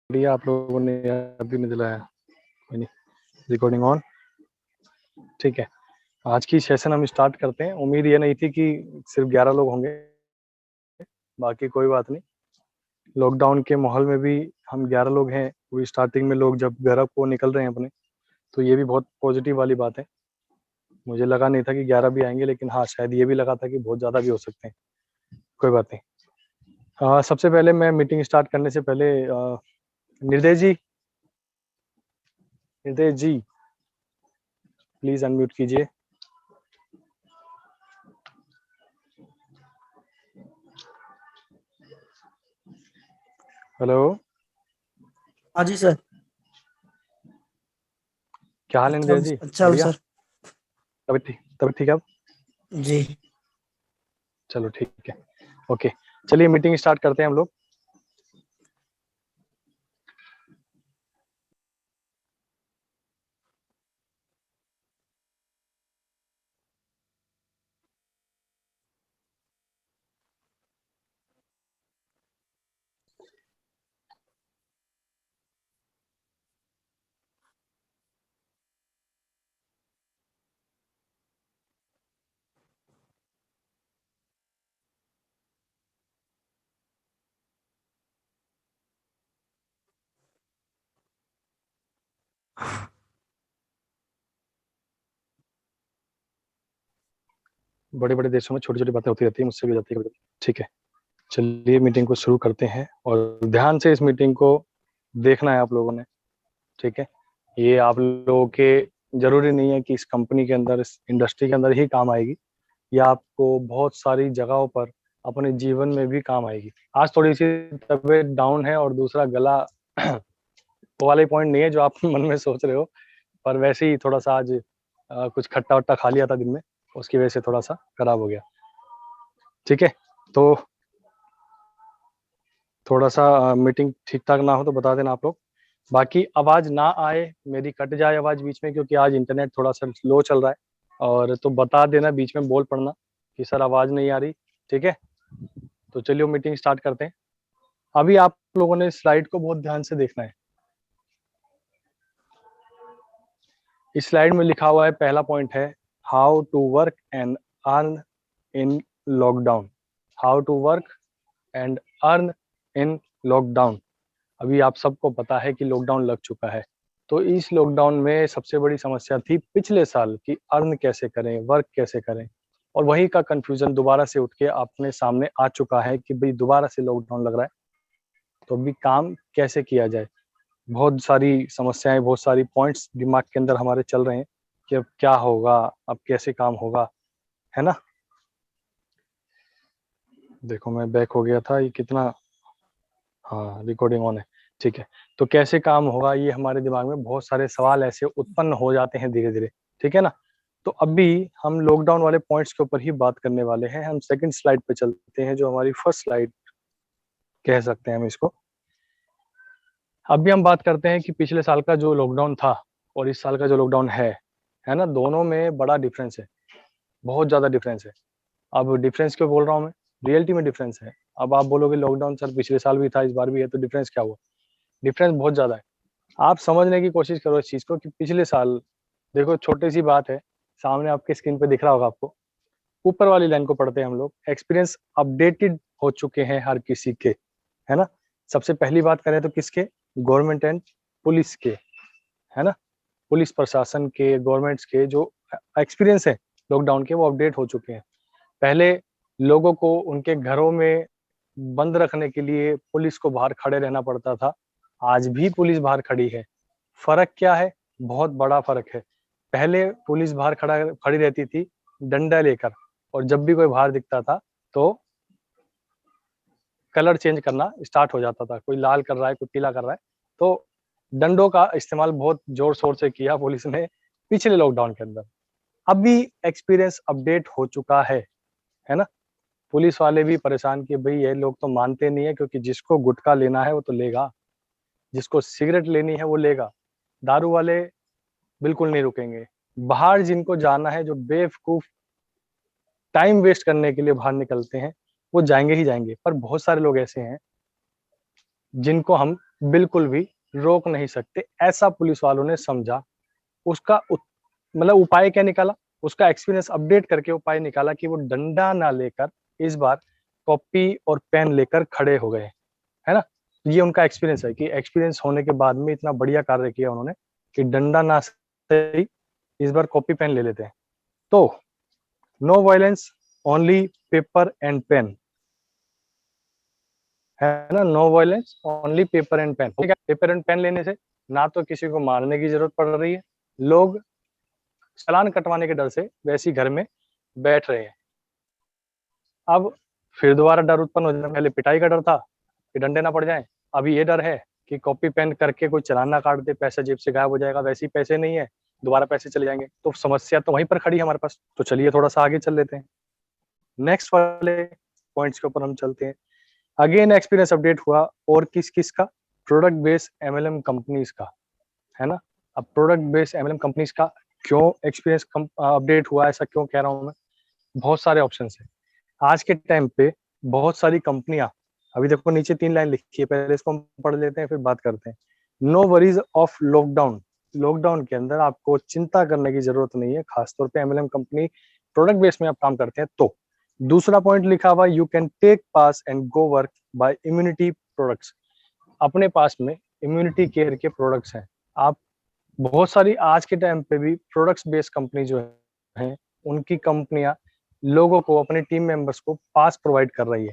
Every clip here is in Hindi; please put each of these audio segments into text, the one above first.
दिया आप लोगों ने, अभी नहीं दिलाया। कोई नहीं, रिकॉर्डिंग ऑन। ठीक है, आज की सेशन हम स्टार्ट करते हैं। उम्मीद ये नहीं थी कि सिर्फ 11 लोग होंगे, बाकी कोई बात नहीं। लॉकडाउन के माहौल में भी हम 11 लोग हैं। वो स्टार्टिंग में लोग जब घर को निकल रहे हैं अपने, तो ये भी बहुत पॉजिटिव वाली बात है। मुझे लगा नहीं था कि 11 भी आएंगे, लेकिन हाँ, शायद ये भी लगा था कि बहुत ज़्यादा भी हो सकते हैं। कोई बात नहीं। सबसे पहले मैं मीटिंग स्टार्ट करने से पहले निर्देश जी, प्लीज अनम्यूट कीजिए। हेलो, हाँ जी सर। क्या हाल है अच्छा निर्देश जी? अच्छा बढ़िया, सर। तबीयत ठीक है अब? जी। चलो ठीक है, ओके। चलिए मीटिंग स्टार्ट करते हैं हम लोग। बड़े बड़े देशों में छोटी छोटी बातें होती रहती है, मुझसे भी हो जाती है कभी-कभी। ठीक है, चलिए मीटिंग को शुरू करते हैं और ध्यान से इस मीटिंग को देखना है आप लोगों ने। ठीक है, ये आप लोगों के जरूरी नहीं है कि इस कंपनी के अंदर, इस इंडस्ट्री के अंदर ही काम आएगी। ये आपको बहुत सारी जगहों पर अपने जीवन में भी काम आएगी। आज थोड़ी सी तबीयत डाउन है और दूसरा गला वो वाले पॉइंट नहीं है जो आप मन में सोच रहे हो, पर वैसे ही थोड़ा सा आज कुछ खट्टा वट्टा खा लिया था दिन में, उसकी वजह से थोड़ा सा खराब हो गया। ठीक है, तो थोड़ा सा मीटिंग ठीक ठाक ना हो तो बता देना आप लोग। बाकी आवाज ना आए, मेरी कट जाए आवाज बीच में, क्योंकि आज इंटरनेट थोड़ा सा स्लो चल रहा है, और तो बता देना बीच में बोल पड़ना कि सर आवाज नहीं आ रही। ठीक है, तो चलिए मीटिंग स्टार्ट करते हैं। अभी आप लोगों ने स्लाइड को बहुत ध्यान से देखना है। इस स्लाइड में लिखा हुआ है, पहला पॉइंट है how to work and earn in lockdown. How to work and earn in lockdown. अभी आप सबको पता है कि लॉकडाउन लग चुका है, तो इस लॉकडाउन में सबसे बड़ी समस्या थी पिछले साल की, अर्न कैसे करें, वर्क कैसे करें। और वही का कंफ्यूजन दोबारा से उठ के अपने सामने आ चुका है कि भाई दोबारा से लॉकडाउन लग रहा है, तो अभी काम कैसे किया जाए। बहुत सारी समस्याएं, बहुत सारी पॉइंट्स दिमाग के अंदर हमारे चल रहे हैं कि अब क्या होगा, अब कैसे काम होगा, है ना। देखो मैं बैक हो गया था, ये कितना, हाँ रिकॉर्डिंग ऑन है। ठीक है, तो कैसे काम होगा, ये हमारे दिमाग में बहुत सारे सवाल ऐसे उत्पन्न हो जाते हैं धीरे धीरे। ठीक है ना, तो अभी हम लॉकडाउन वाले पॉइंट्स के ऊपर ही बात करने वाले हैं। हम सेकंड स्लाइड पे चलते हैं, जो हमारी फर्स्ट स्लाइड कह सकते हैं हम इसको। अभी हम बात करते हैं कि पिछले साल का जो लॉकडाउन था और इस साल का जो लॉकडाउन है ना, दोनों में बड़ा डिफरेंस है, बहुत ज्यादा डिफरेंस है। अब डिफरेंस क्यों बोल रहा हूँ मैं, रियलिटी में डिफरेंस है। अब आप बोलोगे लॉकडाउन सर पिछले साल भी था, इस बार भी है, तो डिफरेंस क्या हुआ? डिफरेंस बहुत ज्यादा है। आप समझने की कोशिश करो इस चीज को कि पिछले साल, देखो छोटी सी बात है, सामने आपके स्क्रीन पे दिख रहा होगा आपको, ऊपर वाली लाइन को पढ़ते हैं हम लोग, एक्सपीरियंस अपडेटेड हो चुके हैं हर किसी के, है ना। सबसे पहली बात करें तो किसके? गवर्नमेंट एंड पुलिस के, है ना। पुलिस प्रशासन के, गवर्नमेंट्स के जो एक्सपीरियंस है लॉकडाउन के, वो अपडेट हो चुके हैं। पहले लोगों को उनके घरों में बंद रखने के लिए पुलिस को बाहर खड़े रहना पड़ता था, आज भी पुलिस बाहर खड़ी है। फर्क क्या है? बहुत बड़ा फर्क है। पहले पुलिस बाहर खड़ी रहती थी डंडा लेकर, और जब भी कोई बाहर दिखता था तो कलर चेंज करना स्टार्ट हो जाता था, कोई लाल कर रहा है, कोई पीला कर रहा है, तो डंडों का इस्तेमाल बहुत जोर शोर से किया पुलिस ने पिछले लॉकडाउन के अंदर। अभी एक्सपीरियंस अपडेट हो चुका है ना। पुलिस वाले भी परेशान कि भाई ये लोग तो मानते नहीं है, क्योंकि जिसको गुटखा लेना है वो तो लेगा, जिसको सिगरेट लेनी है वो लेगा, दारू वाले बिल्कुल नहीं रुकेंगे। बाहर जिनको जाना है, जो बेवकूफ टाइम वेस्ट करने के लिए बाहर निकलते हैं, वो जाएंगे ही जाएंगे। पर बहुत सारे लोग ऐसे हैं जिनको हम बिल्कुल भी रोक नहीं सकते, ऐसा पुलिस वालों ने समझा। उसका मतलब उपाय क्या निकाला? उसका एक्सपीरियंस अपडेट करके उपाय निकाला कि वो डंडा ना लेकर इस बार कॉपी और पेन लेकर खड़े हो गए, है ना? ये उनका एक्सपीरियंस है कि एक्सपीरियंस होने के बाद में इतना बढ़िया कार्य किया उन्होंने कि डंडा ना सही, इस बार कॉपी पेन ले लेते हैं। तो no violence, only paper and pen, है ना? No violence, only paper and pen. ठीक है, पेपर एंड पेन लेने से ना तो किसी को मारने की जरूरत पड़ रही है, लोग चालान कटवाने के डर से वैसे ही घर में बैठ रहे हैं। अब फिर दोबारा डर उत्पन्न हो जाता है। पहले पिटाई का डर था कि डंडे ना पड़ जाएं, अभी ये डर है कि कॉपी पेन करके कोई चालान ना काट दे, पैसा जेब से गायब हो जाएगा। वैसे ही पैसे नहीं है, दोबारा पैसे चले जाएंगे। तो समस्या तो वहीं पर खड़ी है हमारे पास। तो चलिए थोड़ा सा आगे चल लेते हैं, नेक्स्ट वाले पॉइंट्स के ऊपर हम चलते हैं। अगेन एक्सपीरियंस अपडेट हुआ, और किस किस का? प्रोडक्ट बेस्ड एमएलएम कंपनीज का, है ना? अब प्रोडक्ट बेस्ड एमएलएम कंपनीज का क्यों एक्सपीरियंस अपडेट हुआ, ऐसा क्यों कह रहा हूं मैं? बहुत सारे ऑप्शन है आज के टाइम पे। बहुत सारी कंपनियां, अभी देखो नीचे 3 लाइन लिखी है, पहले इसको हम पढ़ लेते हैं फिर बात करते हैं। No worries of lockdown, lockdown के अंदर आपको चिंता करने की जरूरत नहीं है, खासतौर पे एमएलएम कंपनी प्रोडक्ट बेस में आप काम करते हैं तो। दूसरा पॉइंट लिखा हुआ, you can take pass and go work by immunity products. अपने पास में इम्यूनिटी केयर के प्रोडक्ट्स हैं। आप बहुत सारी आज के टाइम पे भी प्रोडक्ट्स बेस्ड कंपनी जो है, उनकी कंपनियां लोगों को, अपने टीम मेंबर्स को पास प्रोवाइड कर रही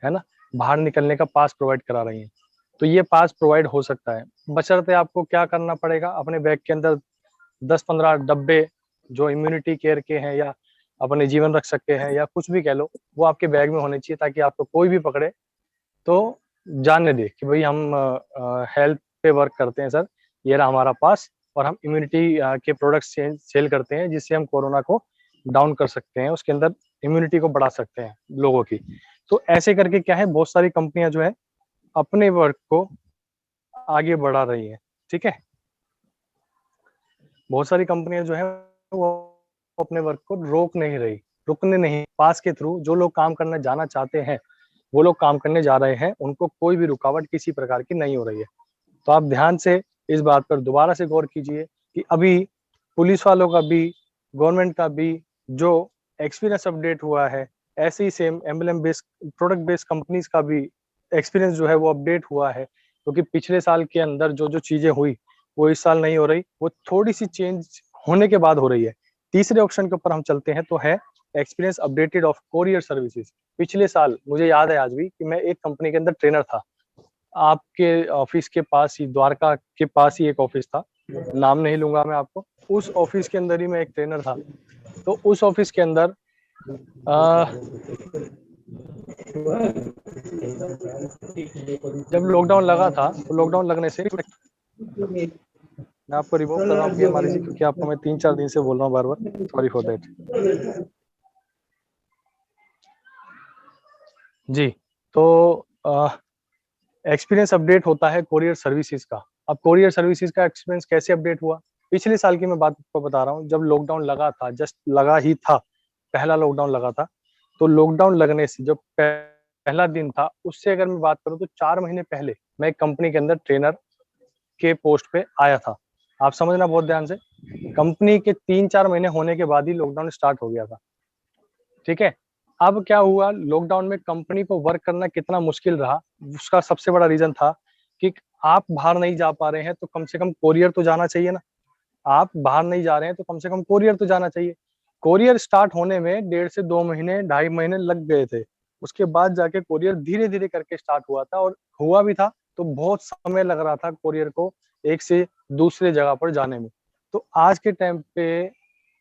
है ना? बाहर निकलने का पास प्रोवाइड करा रही है। तो ये पास प्रोवाइड हो सकता है, बशर्ते आपको क्या करना पड़ेगा, अपने बैग के अंदर 10-15 डब्बे जो इम्यूनिटी केयर के हैं या अपने जीवन रक्षक के हैं या कुछ भी कह लो, वो आपके बैग में होने चाहिए, ताकि आपको कोई भी पकड़े तो जानने दे कि भाई हम हेल्थ पे वर्क करते हैं सर, ये रहा हमारा पास, और हम इम्यूनिटी के प्रोडक्ट्स सेल करते हैं, जिससे हम कोरोना को डाउन कर सकते हैं, उसके अंदर इम्यूनिटी को बढ़ा सकते हैं लोगों की। तो ऐसे करके क्या है, बहुत सारी कंपनियां जो है अपने वर्क को आगे बढ़ा रही है। ठीक है, बहुत सारी कंपनियां जो है वो अपने वर्क को रोक नहीं रही, रुकने नहीं, पास के थ्रू जो लोग काम करना जाना चाहते हैं वो लोग काम करने जा रहे हैं, उनको कोई भी रुकावट किसी प्रकार की नहीं हो रही है। तो आप ध्यान से इस बात पर दोबारा से गौर कीजिए कि अभी पुलिस वालों का भी, गवर्नमेंट का भी जो एक्सपीरियंस अपडेट हुआ है, ऐसे ही same emblem based product based companies का भी एक्सपीरियंस जो है वो अपडेट हुआ है, क्योंकि पिछले साल के अंदर जो जो चीजें हुई वो इस साल नहीं हो रही, वो थोड़ी सी चेंज होने के बाद हो रही है। तीसरे ऑप्शन के ऊपर हम चलते हैं, तो है experience updated of courier services. पिछले साल मुझे याद है आज भी कि मैं एक कंपनी के अंदर ट्रेनर था, आपके ऑफिस के पास ही, द्वारका के पास ही एक ऑफिस था, नाम नहीं लूंगा मैं आपको। उस ऑफिस के अंदर ही मैं एक ट्रेनर था। तो उस ऑफिस के अंदर जब लॉकडाउन लगा था, तो लॉकडाउन लगने से मैं आपको रिवोक कर रहा हूँ हमारी जी, क्योंकि आपको मैं 3-4 दिन से बोल रहा हूँ बार बार, सॉरी फॉर दैट जी। तो एक्सपीरियंस अपडेट होता है कोरियर सर्विसेज का। अब कोरियर सर्विसेज का एक्सपीरियंस कैसे अपडेट हुआ? पिछले साल की मैं बात को बता रहा हूँ, जब लॉकडाउन लगा था, जस्ट लगा ही था, पहला लॉकडाउन लगा था। तो लॉकडाउन लगने से जो पहला दिन था, उससे अगर मैं बात करूँ तो 4 महीने पहले मैं एक कंपनी के अंदर ट्रेनर के पोस्ट पे आया था। आप समझना बहुत ध्यान से, कंपनी के 3-4 महीने होने के बाद ही लॉकडाउन स्टार्ट हो गया था। ठीक है, अब क्या हुआ, लॉकडाउन में कंपनी को वर्क करना कितना मुश्किल रहा, उसका सबसे बड़ा रीजन था कि आप बाहर नहीं जा पा रहे हैं, तो कम से कम कोरियर तो जाना चाहिए ना। आप बाहर नहीं जा रहे हैं तो कम से कम कोरियर तो जाना चाहिए। कोरियर स्टार्ट होने में 1.5 से 2 महीने, 2.5 महीने लग गए थे। उसके बाद जाके कोरियर धीरे धीरे करके स्टार्ट हुआ था, और हुआ भी था तो बहुत समय लग रहा था कोरियर को एक से दूसरे जगह पर जाने में। तो आज के टाइम पे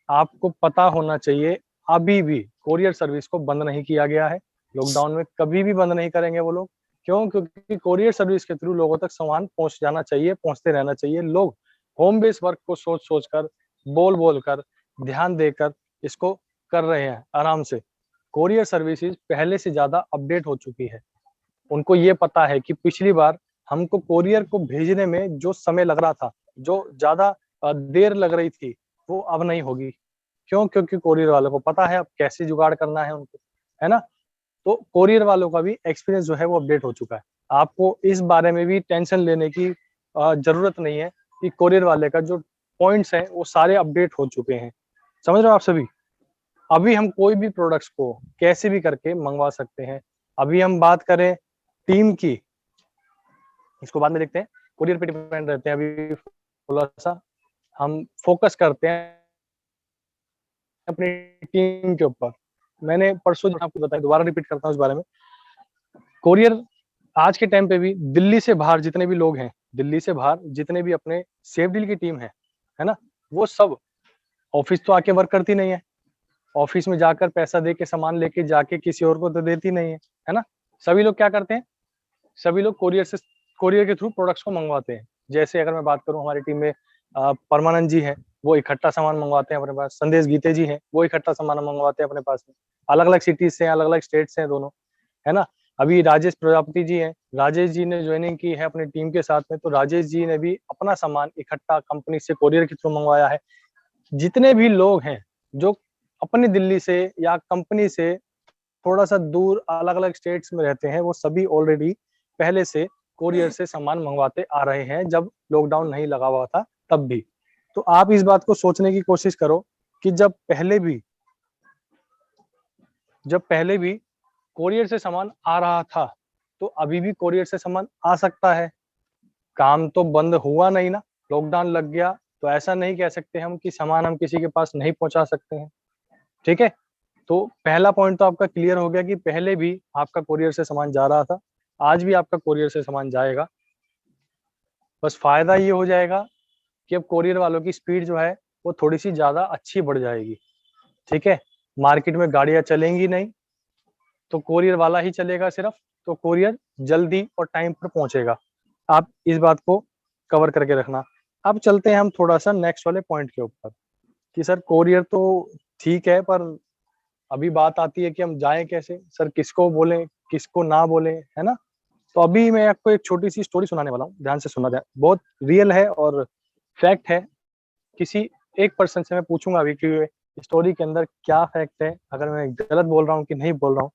आपको पता होना चाहिए, अभी भी कोरियर सर्विस को बंद नहीं किया गया है। लॉकडाउन में कभी भी बंद नहीं करेंगे वो लोग। क्यों? क्योंकि कोरियर सर्विस के थ्रू लोगों तक सामान पहुंच जाना चाहिए, पहुंचते रहना चाहिए। लोग होम बेस्ड वर्क को सोच सोच कर, बोल बोल कर, ध्यान देकर इसको कर रहे हैं आराम से। कोरियर सर्विसेज पहले से ज्यादा अपडेट हो चुकी है। उनको ये पता है कि पिछली बार हमको कोरियर को भेजने में जो समय लग रहा था, जो ज्यादा देर लग रही थी, वो अब नहीं होगी। क्यों? क्योंकि कोरियर वालों को पता है अब कैसे जुगाड़ करना है उनको, है ना? तो कोरियर वालों का भी एक्सपीरियंस जो है वो अपडेट हो चुका है। आपको इस बारे में भी टेंशन लेने की जरूरत नहीं है कि कोरियर वाले का जो पॉइंट्स हैं वो सारे अपडेट हो चुके हैं। समझ रहे हो आप सभी? अभी हम कोई भी प्रोडक्ट्स को कैसे भी करके मंगवा सकते हैं। अभी हम बात करें टीम की, इसको बाद में देखते हैं, कोरियर पे डिपेंड रहते हैं। अभी थोड़ा सा हम फोकस करते हैं अपनी टीम के ऊपर। मैंने परसों जो आपको बताया, दोबारा रिपीट करता हूँ इस बारे में। कोरियर आज के टाइम पे भी दिल्ली से बाहर जितने भी लोग हैं, दिल्ली से बाहर जितने भी अपने सेफ डील की टीम है ना, वो सब ऑफिस तो आके वर्क करती नहीं है। ऑफिस में जाकर पैसा दे के सामान लेके जाके किसी और को तो देती नहीं है ना। सभी लोग क्या करते हैं, सभी लोग कोरियर के थ्रू प्रोडक्ट्स को मंगवाते हैं। जैसे अगर मैं बात करूं, हमारी टीम में परमानंद जी हैं, वो इकट्ठा सामान मंगवाते हैं अपने पास। संदेश गीते जी हैं, वो इकट्ठा सामान मंगवाते हैं अपने पास में। अलग अलग सिटीज से, अलग अलग स्टेट से हैं दोनों, है ना। अभी राजेश प्रजापति जी हैं, राजेश जी ने ज्वाइनिंग की है अपनी टीम के साथ में, तो राजेश जी ने भी अपना सामान इकट्ठा कंपनी से कोरियर के थ्रू मंगवाया है। जितने भी लोग हैं जो अपनी दिल्ली से या कंपनी से थोड़ा सा दूर अलग अलग स्टेट्स में रहते हैं, वो सभी ऑलरेडी पहले से कोरियर से सामान मंगवाते आ रहे हैं, जब लॉकडाउन नहीं लगा हुआ था तब भी। तो आप इस बात को सोचने की कोशिश करो कि जब पहले भी कोरियर से सामान आ रहा था, तो अभी भी कोरियर से सामान आ सकता है। काम तो बंद हुआ नहीं ना, लॉकडाउन लग गया तो ऐसा नहीं कह सकते हम कि सामान हम किसी के पास नहीं पहुंचा सकते हैं। ठीक है, तो पहला पॉइंट तो आपका क्लियर हो गया कि पहले भी आपका कोरियर से सामान जा रहा था, आज भी आपका कोरियर से सामान जाएगा। बस फायदा ये हो जाएगा कि अब कोरियर वालों की स्पीड जो है वो थोड़ी सी ज्यादा अच्छी बढ़ जाएगी। ठीक है, मार्केट में गाड़ियां चलेंगी नहीं, तो कोरियर वाला ही चलेगा सिर्फ, तो कोरियर जल्दी और टाइम पर पहुंचेगा। आप इस बात को कवर करके रखना। अब चलते हैं हम थोड़ा सा नेक्स्ट वाले पॉइंट के ऊपर कि सर कोरियर तो ठीक है, पर अभी बात आती है कि हम जाएं कैसे, सर किसको बोलें किसको ना बोलें, है ना। तो अभी मैं आपको एक छोटी सी स्टोरी सुनाने वाला हूँ, ध्यान से सुनना, बहुत रियल है और फैक्ट है। किसी एक पर्सन से मैं पूछूंगा अभी कि स्टोरी के अंदर क्या फैक्ट है, अगर मैं गलत बोल रहा हूँ कि नहीं बोल रहा हूँ,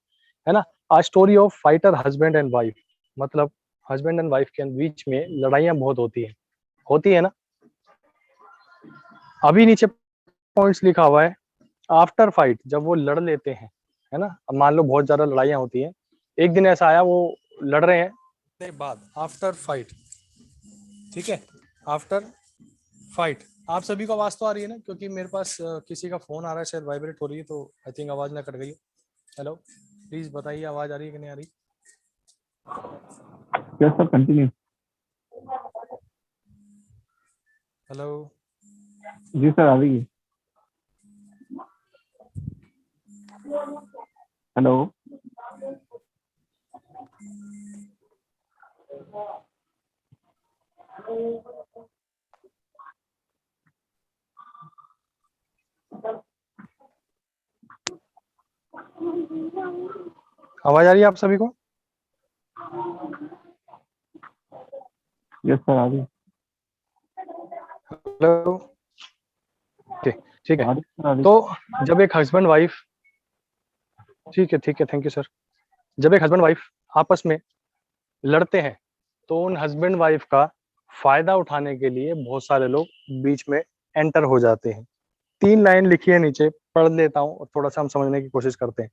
है ना। A story of fighter husband and wife, मतलब हस्बैंड एंड वाइफ के बीच में लड़ाइयाँ बहुत होती है ना। अभी नीचे पॉइंट्स लिखा हुआ है, आफ्टर फाइट, जब वो लड़ लेते हैं, है ना। अब मान लो बहुत ज्यादा लड़ाइयाँ होती हैं, एक दिन ऐसा आया वो लड़ रहे हैं बाद आफ्टर फाइट, ठीक है, आफ्टर फाइट। आप सभी को आवाज तो आ रही है ना, क्योंकि मेरे पास किसी का फोन आ रहा है, शायद वाइब्रेट हो रही है, तो आई थिंक आवाज ना कट गई। हेलो, प्लीज बताइए आवाज आ रही है कि नहीं आ रही। Yes sir, continue. हेलो, जी सर, आ रही है। हेलो, आवाज आ रही है आप सभी को? यस सर, आ रही है। हेलो, ठीक है। आ रही है। तो जब एक हस्बैंड वाइफ, ठीक है, थैंक यू सर। जब एक हस्बैंड वाइफ आपस में लड़ते हैं, तो उन हस्बैंड वाइफ का फायदा उठाने के लिए बहुत सारे लोग बीच में एंटर हो जाते हैं। 3 लाइन लिखी है नीचे, पढ़ लेता हूँ और थोड़ा सा हम समझने की कोशिश करते हैं।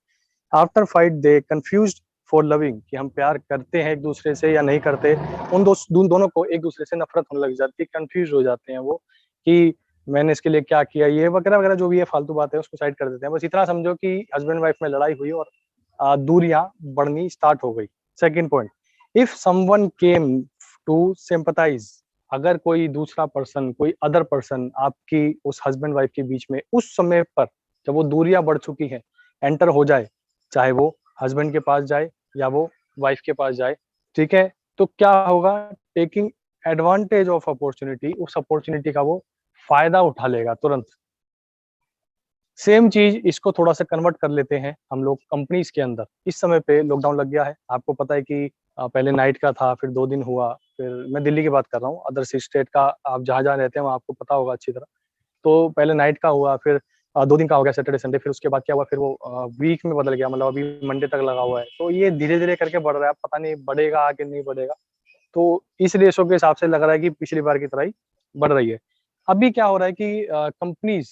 After fight they confused for loving, कि हम प्यार करते हैं एक दूसरे से या नहीं करते। दोनों को एक दूसरे से नफरत होने लग जाती है, कंफ्यूज हो जाते हैं वो कि मैंने इसके लिए क्या किया, ये वगैरह वगैरह जो भी है फालतू बात है उसको साइड कर देते हैं। बस इतना समझो कि हस्बैंड वाइफ में लड़ाई हुई और दूरियां बढ़नी स्टार्ट हो गई। Second point, if someone came to sympathise, अगर कोई दूसरा पर्सन, कोई अदर पर्सन आपकी उस हस्बैंड वाइफ के बीच में उस समय पर, जब वो दूरियां बढ़ चुकी हैं, एंटर हो जाए, चाहे वो हस्बैंड के पास जाए या वो वाइफ के पास जाए, ठीक है, तो क्या होगा, टेकिंग एडवांटेज ऑफ अपॉर्चुनिटी, उस अपॉर्चुनिटी का वो फायदा उठा लेगा तुरंत। सेम चीज इसको थोड़ा सा कन्वर्ट कर लेते हैं हम लोग कंपनीज के अंदर। इस समय पे लॉकडाउन लग गया है, आपको पता है कि पहले नाइट का था, फिर 2 दिन हुआ, फिर मैं दिल्ली की बात कर रहा हूँ, अदर स्टेट का आप जहाँ जहाँ रहते हैं वहाँ आपको पता होगा अच्छी तरह। तो पहले नाइट का हुआ, फिर 2 दिन का हो गया सैटरडे संडे, फिर उसके बाद क्या हुआ, फिर वो वीक में बदल गया, मतलब अभी मंडे तक लगा हुआ है। तो ये धीरे-धीरे करके बढ़ रहा है, पता नहीं बढ़ेगा आगे नहीं बढ़ेगा। तो इस रेशो के हिसाब से लग रहा है कि पिछली बार की तरह ही बढ़ रही है। अभी क्या हो रहा है कि कंपनीज़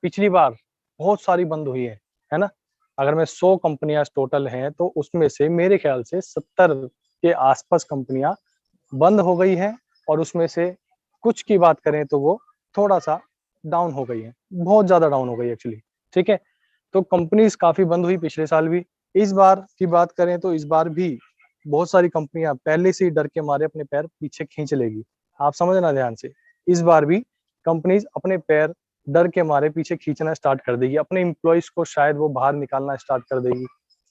पिछली बार बहुत सारी बंद हुई है ना? अगर मैं 100 कंपनियाँ टोटल हैं, तो उसमें से मेरे ख्याल से 70 के आस-पास कंपनियाँ बंद हो गई हैं, और उसमें से कुछ की बात करें तो वो थोड़ा-सा डाउन हो गई हैं, बहुत ज़्यादा डाउन हो गई एक्चुअली, ठीक है? तो कंपनीज़ काफ़ी बंद हुई पिछले साल भी। इस बार की बात करें तो इस बार भी बहुत सारी कंपनियाँ पहले से ही डर के मारे अपने पैर पीछे खींच लेगी। आप समझना ध्यान से, इस बार भी कंपनीज़ अपने पैर डर के मारे पीछे खींचना स्टार्ट कर देगी। अपने एम्प्लॉइज़ को शायद वो बाहर निकालना स्टार्ट कर देगी।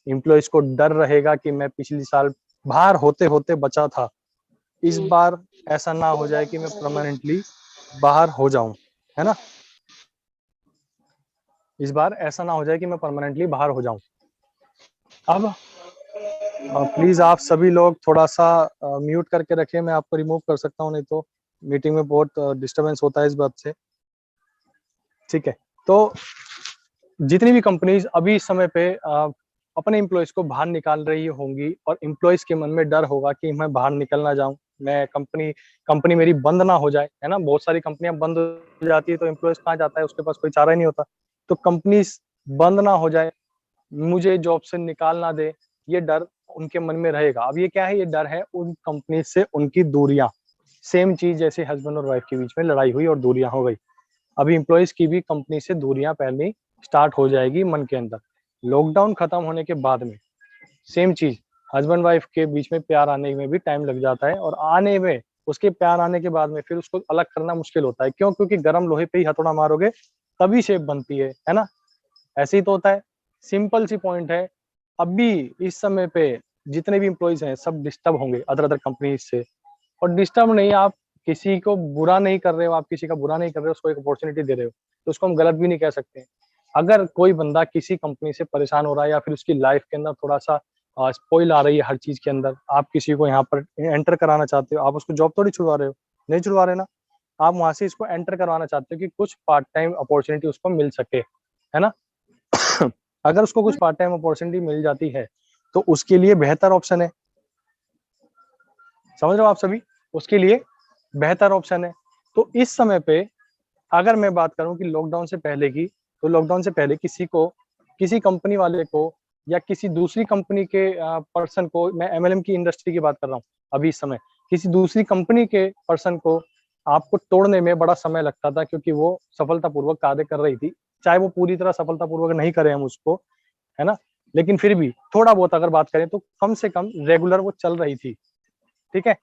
एम्प्लॉइज़ को डर रहेगा कि मैं पिछली साल बाहर होते-होते बचा था। इस बार ऐसा ना हो जाए कि मैं परमानेंटली बाहर हो जाऊँ, है ना? इस बार ऐसा ना हो जाए कि मैं परमानेंटली बाहर हो जाऊँ। अब प्लीज़ आप सभी लोग थोड़ा-सा म्यूट करके रखिए, मैं आपको रिमूव कर सकता हूँ, नहीं तो मीटिंग में बहुत डिस्टर्बेंस होता है इस बात से। ठीक है, तो जितनी भी कंपनीज़ अभी इस समय पे अपने एम्प्लॉइज़ को बाहर निकाल रही होंगी, और एम्प्लॉइज़ के मन में डर होगा कि मैं बाहर निकल ना जाऊँ, मैं कंपनी मेरी बंद ना हो जाए, है ना? बहुत सारी कंपनियाँ बंद हो जाती है तो एम्प्लॉइज़ कहाँ जाता है, उसके पास कोई चारा ही नहीं होता। तो कंपनीज़ बंद ना हो जाए, मुझे जॉब से निकाल ना दे, ये डर उनके मन में रहेगा। अब ये क्या है, ये डर है उन कंपनी से उनकी दूरियाँ। सेम चीज़ जैसे हस्बैंड और वाइफ के बीच में लड़ाई हुई और दूरियाँ हो गई। अभी एम्प्लॉइज़ की भी कंपनी से दूरियाँ पहले स्टार्ट हो जाएगी मन के अंदर। लॉकडाउन खत्म होने के बाद में सेम चीज़, हस्बैंड वाइफ के बीच में प्यार आने में भी टाइम लग जाता है, और आने में उसके प्यार आने के बाद में फिर उसको अलग करना मुश्किल होता है। क्यों? क्योंकि गरम लोहे पे ही हथौड़ा मारोगे तभी शेप बनती है ना? ऐसे ही तो होता है। सिंपल सी पॉइंट है। अभी इस समय पे जितने भी एम्प्लॉइज़ हैं सब डिस्टर्ब होंगे अदर-अदर कंपनीज़ से, और डिस्टर्ब नहीं, आप किसी को बुरा नहीं कर रहे हो, आप किसी का बुरा नहीं कर रहे हो, उसको एक अपॉर्च्युनिटी दे रहे हो, तो उसको हम गलत भी नहीं कह सकते। अगर कोई बंदा किसी कंपनी से परेशान हो रहा है, या फिर उसकी लाइफ़ के अंदर थोड़ा-सा स्पॉइल आ रही है हर चीज़ के अंदर, आप किसी को यहाँ पर एंटर कराना चाहते हो, आप उसको जॉब थोड़ी छुड़वा रहे हो, नहीं छुड़वा रहे ना। आप वहाँ से इसको एंटर करवाना चाहते हो कि कुछ पार्ट टाइम अपॉर्च्युनिटी उसको मिल सके, है ना? अगर उसको कुछ पार्ट टाइम अपॉर्च्युनिटी मिल जाती है, तो उसके लिए बेहतर ऑप्शन है। समझ रहे हो आप सभी? उसके लिए बेहतर ऑप्शन है। तो इस समय पे अगर मैं बात करूँ कि लॉकडाउन से पहले की, तो लॉकडाउन से पहले किसी को, किसी कंपनी वाले को, या किसी दूसरी कंपनी के पर्सन को, मैं एमएलएम की इंडस्ट्री की बात कर रहा हूँ अभी इस समय, किसी दूसरी कंपनी के पर्सन को आपको तोड़ने में बड़ा समय लगता था, क्योंकि वो सफलतापूर्वक कार्य कर रही थी। चाहे वो पूरी तरह सफलतापूर्वक नहीं करें हम उसको, है ना? लेकिन फिर भी थोड़ा बहुत अगर बात करें तो कम से कम रेगुलर वो चल रही थी, ठीक है?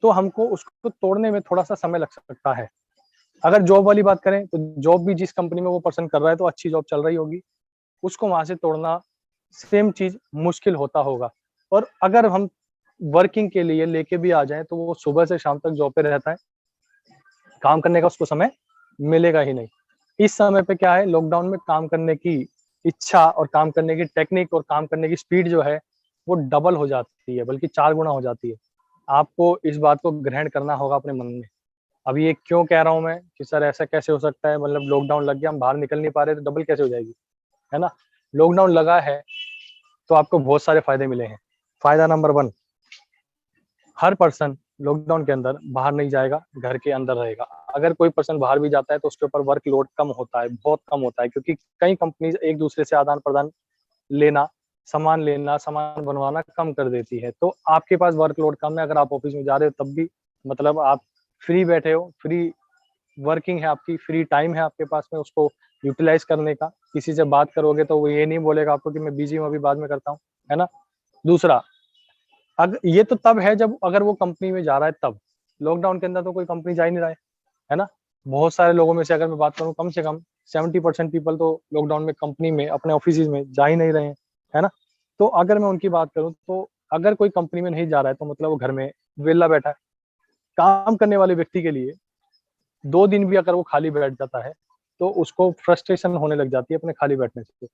तो हमको उसको तोड़ने में थोड़ा-सा समय लग सकता है। अगर जॉब वाली बात करें, तो जॉब भी जिस कंपनी में वो पर्सन कर रहा है तो अच्छी जॉब चल रही होगी, उसको वहाँ से तोड़ना सेम चीज़ मुश्किल होता होगा। और अगर हम वर्किंग के लिए लेके भी आ जाएँ, तो वो सुबह से शाम तक जॉब पे रहता है, काम करने का उसको समय मिलेगा ही नहीं। इस समय पे क्या है, लॉकडाउन में काम करने की इच्छा और काम करने की टेक्निक और काम करने की स्पीड जो है, वो डबल हो जाती है, बल्कि 4 गुना हो जाती है। आपको इस बात को ग्रहण करना होगा अपने मन में। अब ये क्यों कह रहा हूँ मैं कि सर ऐसा कैसे हो सकता है, मतलब लॉकडाउन लग गया, हम बाहर निकल नहीं पा रहे, तो डबल कैसे हो जाएगी, है ना? लॉकडाउन लगा है, तो आपको बहुत सारे फ़ायदे मिले हैं। फ़ायदा नंबर 1, हर पर्सन लॉकडाउन के अंदर बाहर नहीं जाएगा, घर के अंदर रहेगा। अगर कोई पर्सन बाहर भी जाता है तो उसके ऊपर वर्कलोड कम होता है, बहुत कम होता है, क्योंकि कई कंपनीज़ एक-दूसरे से आदान-प्रदान लेना, सामान बनवाना कम कर देती है। तो आपके पास वर्कलोड कम है, अगर आप ऑफ़िस में जा रहे हो तब भी, मतलब आप फ्री बैठे हो, फ्री वर्किंग है आपकी, फ्री टाइम है आपके पास में उसको यूटिलाइज़ करने का। किसी से बात करोगे तो वो ये नहीं बोलेगा आपको कि मैं बिज़ी हूँ, अभी बाद में करता हूँ, है ना? दूसरा, ये तो तब है जब अगर वो कंपनी में जा रहा है तब। लॉकडाउन के अंदर तो कोई कंपनी जा ही नहीं रहा है ना? बहुत सारे लोगों में से अगर मैं बात करूँ, कम से कम 70% पीपल तो लॉकडाउन में कंपनी में, अपने ऑफिसेज़ में जा ही नहीं रहे हैं, है ना? तो अगर मैं उनकी बात करूँ, तो अगर कोई कंपनी में नहीं जा रहा है तो मतलब वो घर में वेला बैठा है। काम करने वाले व्यक्ति के लिए 2 दिन भी अगर वो खाली बैठ जाता है, तो उसको फ्रस्ट्रेशन होने लग जाती है अपने खाली बैठने से,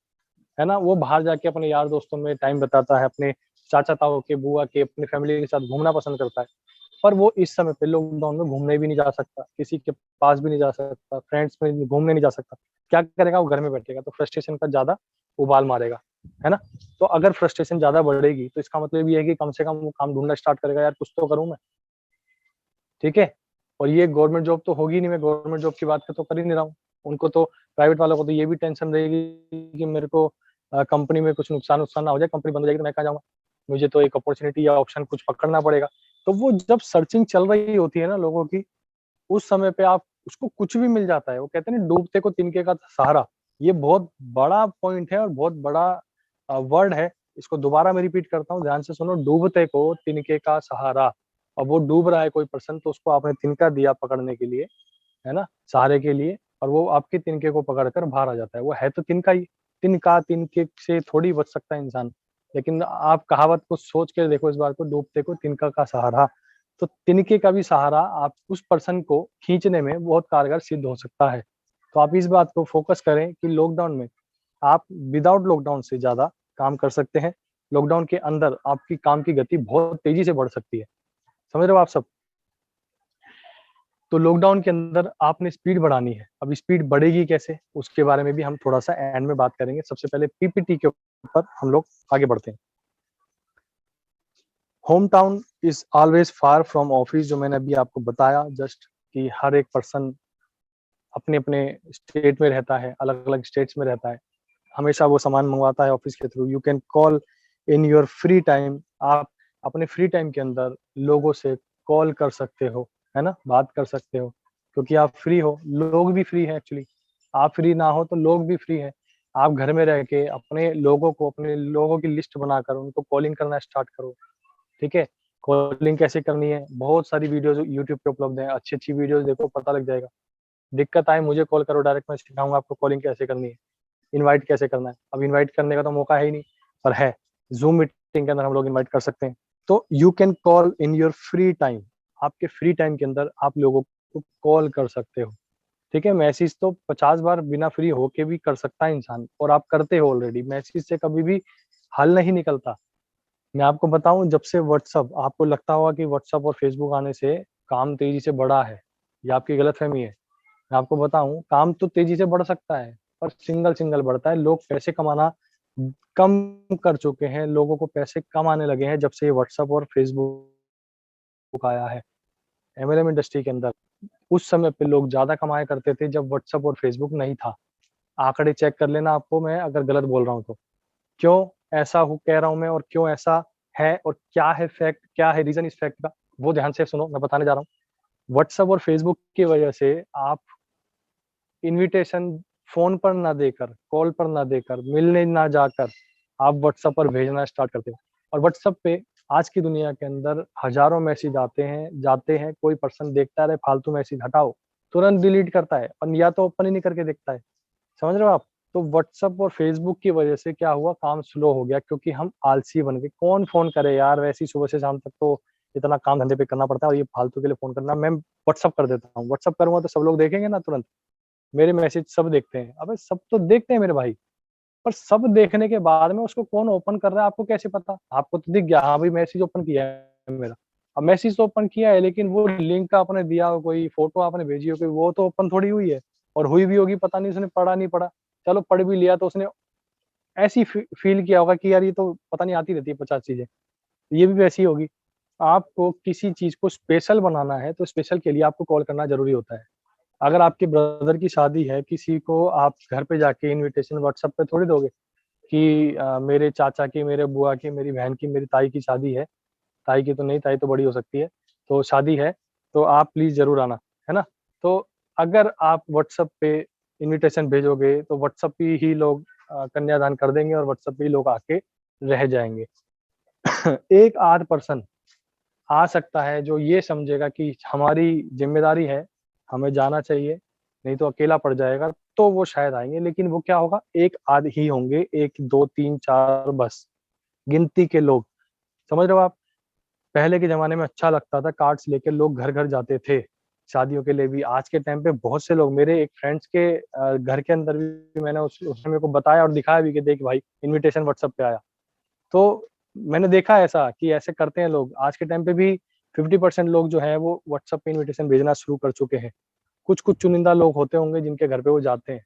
है ना? वो बाहर जाके अपने यार दोस्तों में टाइम बिताता है, अपने चाचा-ताऊ के, बुआ के, अपनी फैमिली के साथ घूमना पसंद करता है। पर वो इस समय पे लॉकडाउन में घूमने भी नहीं जा सकता, किसी के पास भी नहीं जा सकता, फ्रेंड्स में घूमने नहीं जा सकता। क्या करेगा? वो घर में बैठेगा, तो फ्रस्ट्रेशन का ज़्यादा उबाल मारेगा, है ना? तो अगर फ्रस्ट्रेशन ज़्यादा बढ़ेगी, तो इसका मतलब ये है कि कम से कम वो काम ढूँढना स्टार्ट करेगा, यार कुछ तो करूँ मैं, ठीक है? और ये गवर्नमेंट जॉब तो होगी नहीं, मैं गवर्नमेंट जॉब की बात तो कर ही नहीं रहा हूँ। उनको तो प्राइवेट वालों को तो ये भी टेंशन रहेगी कि मेरे को कंपनी में कुछ नुकसान-वुकसान ना हो जाए, कंपनी बंद हो जाएगी तो मैं कहाँ जाऊँगा? मुझे तो एक अपॉर्च्युनिटी या ऑप्शन कुछ पकड़ना पड़ेगा। तो वो जब सर्चिंग चल रही होती है ना लोगों की, उस समय पे आप उसको कुछ भी मिल जाता है। वो कहते हैं ना, डूबते को तिनके का सहारा। ये बहुत बड़ा पॉइंट है और बहुत बड़ा वर्ड है। इसको दोबारा मैं रिपीट करता हूँ, ध्यान से सुनो। डूबते को तिनके का सहारा। अब वो डूब रहा है कोई पर्सन, तो उसको आपने तिनका दिया पकड़ने के लिए, है ना? सहारे के लिए, और वो आपके तिनके को पकड़कर बाहर आ जाता है। वो है तो तिनका ही। तिनका तिनके से थोड़ी बच सकता है इंसान। लेकिन आप कहावत को सोच के देखो इस बात को, डूबते को तिनका का सहारा। तो तिनके का भी सहारा आप उस पर्सन को खींचने में बहुत कारगर सिद्ध हो सकता है। तो आप इस बात को फोकस करें कि लॉकडाउन में आप विदाउट लॉकडाउन से ज़्यादा काम कर सकते हैं। लॉकडाउन के अंदर आपकी काम की गति बहुत तेज़ी से बढ़ सकती है। समझ रहे हो आप सब? तो लॉकडाउन के अंदर आपने स्पीड बढ़ानी है। अब स्पीड बढ़ेगी कैसे? उसके बारे में भी हम थोड़ा-सा एंड में बात करेंगे। सबसे पहले पीपीटी के ऊपर हम लोग आगे बढ़ते हैं। Home town is always far from office, जो मैंने अभी आपको बताया जस्ट, कि हर एक पर्सन अपने-अपने स्टेट में रहता है, अलग-अलग स्टेट्स में रहता है। हमेशा वो सामान मँगवाता है ऑफिस के through. You can call in your free time. आप अपने फ्री टाइम के अंदर लोगों से कॉल कर सकते हो, है ना? बात कर सकते हो, क्योंकि आप फ्री हो, लोग भी फ्री हैं एक्चुअली। आप फ्री ना हो तो लोग भी फ्री हैं। आप घर में रह के अपने लोगों की लिस्ट बनाकर उनको कॉलिंग करना स्टार्ट करो, ठीक है? कॉलिंग कैसे करनी है? बहुत सारी वीडियोज़ यूट्यूब पे उपलब्ध हैं, अच्छी-अच्छी वीडियोज़ देखो, पता लग जाएगा। दिक्कत आए मुझे कॉल करो डायरेक्ट, मैं सिखाऊँगा आपको कॉलिंग कैसे करनी है। इनवाइट कैसे करना है। अब इनवाइट करने का तो मौका है ही नहीं, पर है। ज़ूम मीटिंग के अंदर हम लोग इनवाइट कर सकते हैं। तो you can call in your free time. आपके फ्री टाइम के अंदर आप लोगों को कॉल कर सकते हो, ठीक है? मैसेज तो 50 बार बिना फ्री होके भी कर सकता है इंसान, और आप करते हो ऑलरेडी। मैसेज से कभी भी हल नहीं निकलता। मैं आपको बताऊँ, जब से व्हाट्सएप, आपको लगता होगा कि व्हाट्सएप और फेसबुक आने से काम तेज़ी से बढ़ा है, ये आपकी गलतफ़हमी है। मैं आपको बताऊँ, काम तो तेज़ी से बढ़ सकता है, पर सिंगल-सिंगल बढ़ता है। लोग पैसे कमाना कम कर चुके हैं, लोगों को पैसे कम आने लगे हैं जब से ये व्हाट्सएप और फेसबुक आया है। एमएलएम इंडस्ट्री के अंदर उस समय पे लोग ज़्यादा कमाया करते थे जब व्हाट्सएप और फेसबुक नहीं था। आंकड़े चेक कर लेना आपको, मैं अगर गलत बोल रहा हूँ तो। क्यों ऐसा हूँ कह रहा हूँ मैं, और क्यों ऐसा है, और क्या है फैक्ट, क्या है रीज़न इस फैक्ट का, वो ध्यान से सुनो, मैं बताने जा रहा हूँ। व्हाट्सएप और फेसबुक की वजह से आप इन्विटेशन फ़ोन पर ना देकर, कॉल पर ना देकर, मिलने ना जाकर, आप व्हाट्सएप पर भेजना स्टार्ट करते हो। और व्हाट्सएप पे आज की दुनिया के अंदर हज़ारों मैसेज आते हैं, जाते हैं, कोई पर्सन देखता रहे फालतू मैसेज हटाओ, तुरंत डिलीट करता है, और या तो ओपन ही नहीं करके देखता है। समझ रहे हो आप? तो व्हाट्सएप और फेसबुक की वजह से क्या हुआ, काम स्लो हो गया, क्योंकि हम आलसी बन गए। कौन फ़ोन करे यार, वैसे ही सुबह से शाम तक तो इतना काम धंधे पे करना पड़ता है, और ये फालतू के लिए फ़ोन करना। मैं व्हाट्सएप कर देता हूँ, व्हाट्सएप करूँगा तो सब लोग देखेंगे ना तुरंत। मेरे मैसेज सब देखते हैं। अबे सब तो देखते हैं मेरे भाई, पर सब देखने के बाद में उसको कौन ओपन कर रहा है आपको कैसे पता? आपको तो दिख गया, हाँ भाई मैसेज ओपन किया है मेरा। अब मैसेज तो ओपन किया है, लेकिन वो लिंक आपने दिया हो, कोई फ़ोटो आपने भेजी हो कोई, वो तो ओपन थोड़ी हुई है, और हुई भी होगी पता नहीं उसने पढ़ा नहीं पढ़ा। चलो पढ़ भी लिया तो उसने ऐसी फ़ील किया होगा कि यार ये तो पता नहीं आती रहती है 50 चीज़ें, ये भी वैसी ही होगी। आपको किसी चीज़ को स्पेशल बनाना है, तो स्पेशल के लिए आपको कॉल करना ज़रूरी होता है। अगर आपके ब्रदर की शादी है, किसी को आप घर पे जाके इन्विटेशन व्हाट्सएप पे थोड़ी दोगे कि मेरे चाचा की, मेरे बुआ की, मेरी बहन की, मेरी ताई की शादी है। ताई की तो नहीं, ताई तो बड़ी हो सकती है। तो शादी है, तो आप प्लीज़ ज़रूर आना, है ना? तो अगर आप व्हाट्सएप पे इन्विटेशन भेजोगे, तो व्हाट्सएप पे ही लोग कन्यादान कर देंगे, और व्हाट्सएप पे ही लोग आके रह जाएँगे। एक आध पर्सन आ सकता है जो ये समझेगा कि हमारी ज़िम्मेदारी है, हमें जाना चाहिए, नहीं तो अकेला पड़ जाएगा, तो वो शायद आएँगे। लेकिन वो क्या होगा, एक आध ही होंगे, 1, 2, 3, 4 बस, गिनती के लोग। समझ रहे हो आप? पहले के ज़माने में अच्छा लगता था, कार्ड्स लेके लोग घर-घर जाते थे, शादियों के लिए भी। आज के टाइम पे बहुत से लोग, मेरे एक फ्रेंड्स के घर के अंदर भी मैंने उसने मेरे को बताया और दिखाया भी कि देख भाई, इन्विटेशन व्हाट्सएप पे आया। तो मैंने देखा ऐसा कि ऐसे करते हैं लोग। आज के टाइम पे भी 50% लोग जो है वो व्हाट्सएप पे इनविटेशन भेजना शुरू कर चुके हैं। कुछ कुछ चुनिंदा लोग होते होंगे जिनके घर पे वो जाते हैं,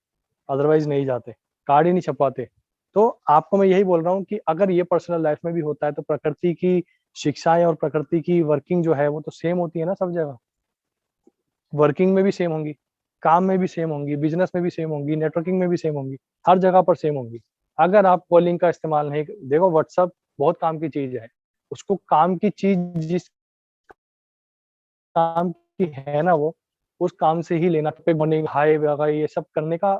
अदरवाइज नहीं जाते, कार्ड ही नहीं छपवाते। तो आपको मैं यही बोल रहा हूँ कि अगर ये पर्सनल लाइफ में भी होता है तो प्रकृति की शिक्षाएं और प्रकृति की वर्किंग जो है वो तो सेम होती है ना सब जगह। वर्किंग में भी सेम होंगी, काम में भी सेम होंगी, बिजनेस में भी सेम होंगी, नेटवर्किंग में भी सेम होंगी, हर जगह पर सेम होंगी। अगर आप कॉलिंग का इस्तेमाल नहीं, देखो व्हाट्सएप बहुत काम की चीज है, उसको काम की चीज जिस काम की है ना वो, उस काम से ही लेना। पे मॉर्निंग हाय वगैरह ये सब करने का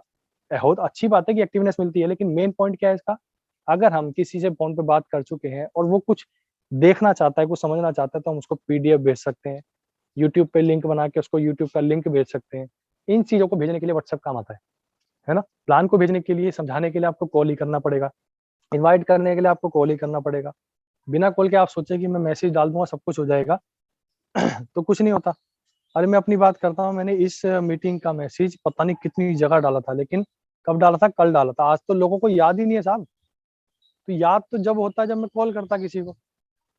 बहुत अच्छी बात है कि एक्टिवनेस मिलती है, लेकिन मेन पॉइंट क्या है इसका, अगर हम किसी से फोन पे बात कर चुके हैं और वो कुछ देखना चाहता है, कुछ समझना चाहता है, तो हम उसको पीडीएफ भेज सकते हैं, यूट्यूब पे लिंक बना के उसको यूट्यूब का लिंक भेज सकते हैं। इन चीज़ों को भेजने के लिए व्हाट्सएप काम आता है ना? प्लान को भेजने के लिए, समझाने के लिए आपको कॉल ही करना पड़ेगा, इनवाइट करने के लिए आपको कॉल ही करना पड़ेगा। बिना कॉल के आप सोचे कि मैं मैसेज डाल दूँगा सब कुछ हो जाएगा तो कुछ नहीं होता। अरे मैं अपनी बात करता हूँ, मैंने इस मीटिंग का मैसेज पता नहीं कितनी जगह डाला था, लेकिन कब डाला था? कल डाला था। आज तो लोगों को याद ही नहीं है साहब। तो याद तो जब होता है जब मैं कॉल करता किसी को।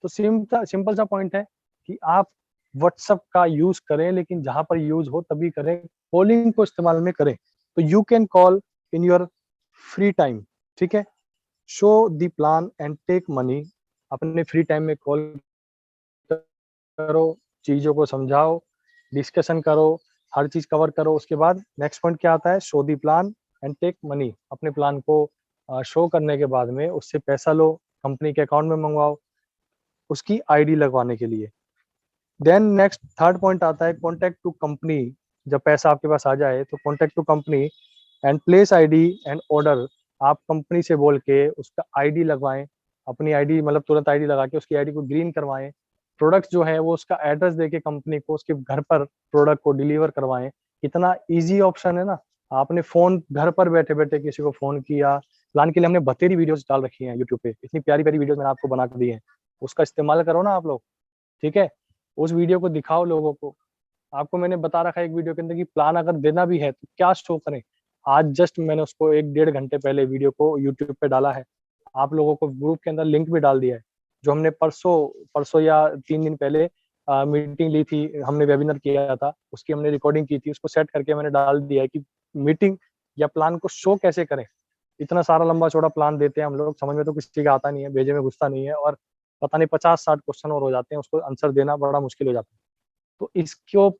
तो सिंपल सा पॉइंट है कि आप व्हाट्सएप का यूज करें, लेकिन जहां पर यूज हो तभी करें, कॉलिंग को इस्तेमाल में करें। तो you can call in your free time, ठीक है? Show the plan and take money. अपने फ्री टाइम में कॉल करो, चीजों को समझाओ, डिस्कशन करो, हर चीज कवर करो। उसके बाद नेक्स्ट पॉइंट क्या आता है? Show the plan and take money. अपने प्लान को शो करने के बाद में उससे पैसा लो, कंपनी के अकाउंट में मंगवाओ, उसकी आईडी लगवाने के लिए। देन नेक्स्ट थर्ड पॉइंट आता है कॉन्टेक्ट टू कंपनी। जब पैसा आपके पास आ जाए तो contact to company and place ID and order. आप कंपनी से बोल के उसका आईडी लगवाएं, अपनी आईडी मतलब तुरंत आईडी लगा के उसकी आईडी को ग्रीन करवाएं। प्रोडक्ट जो है वो उसका एड्रेस देके कंपनी को उसके घर पर प्रोडक्ट को डिलीवर करवाएं। इतना इजी ऑप्शन है ना। आपने फोन घर पर बैठे बैठे किसी को फोन किया। प्लान के लिए हमने बतेरी वीडियोस डाल रखी हैं यूट्यूब पे, इतनी प्यारी प्यारी वीडियोस मैंने आपको बना कर दी है, उसका इस्तेमाल करो ना आप लोग, ठीक है? उस वीडियो को दिखाओ लोगों को। आपको मैंने बता रखा है एक वीडियो के अंदर कि प्लान अगर देना भी है तो क्या शो करें। आज जस्ट मैंने उसको 1 डेढ़ घंटे पहले वीडियो को यूट्यूब पे डाला है, आप लोगों को ग्रुप के अंदर लिंक भी डाल दिया है। जो हमने परसों परसों या 3 दिन पहले मीटिंग ली थी, हमने वेबिनार किया था, उसकी हमने रिकॉर्डिंग की थी, उसको सेट करके मैंने डाल दिया है कि मीटिंग या प्लान को शो कैसे करें। इतना सारा लंबा चौड़ा प्लान देते हैं हम लोग, समझ में तो किसी का आता नहीं है, भेजे में घुसता नहीं है, और पता नहीं 50-60 क्वेश्चन और हो जाते हैं, उसको आंसर देना बड़ा मुश्किल हो जाता है। तो इसको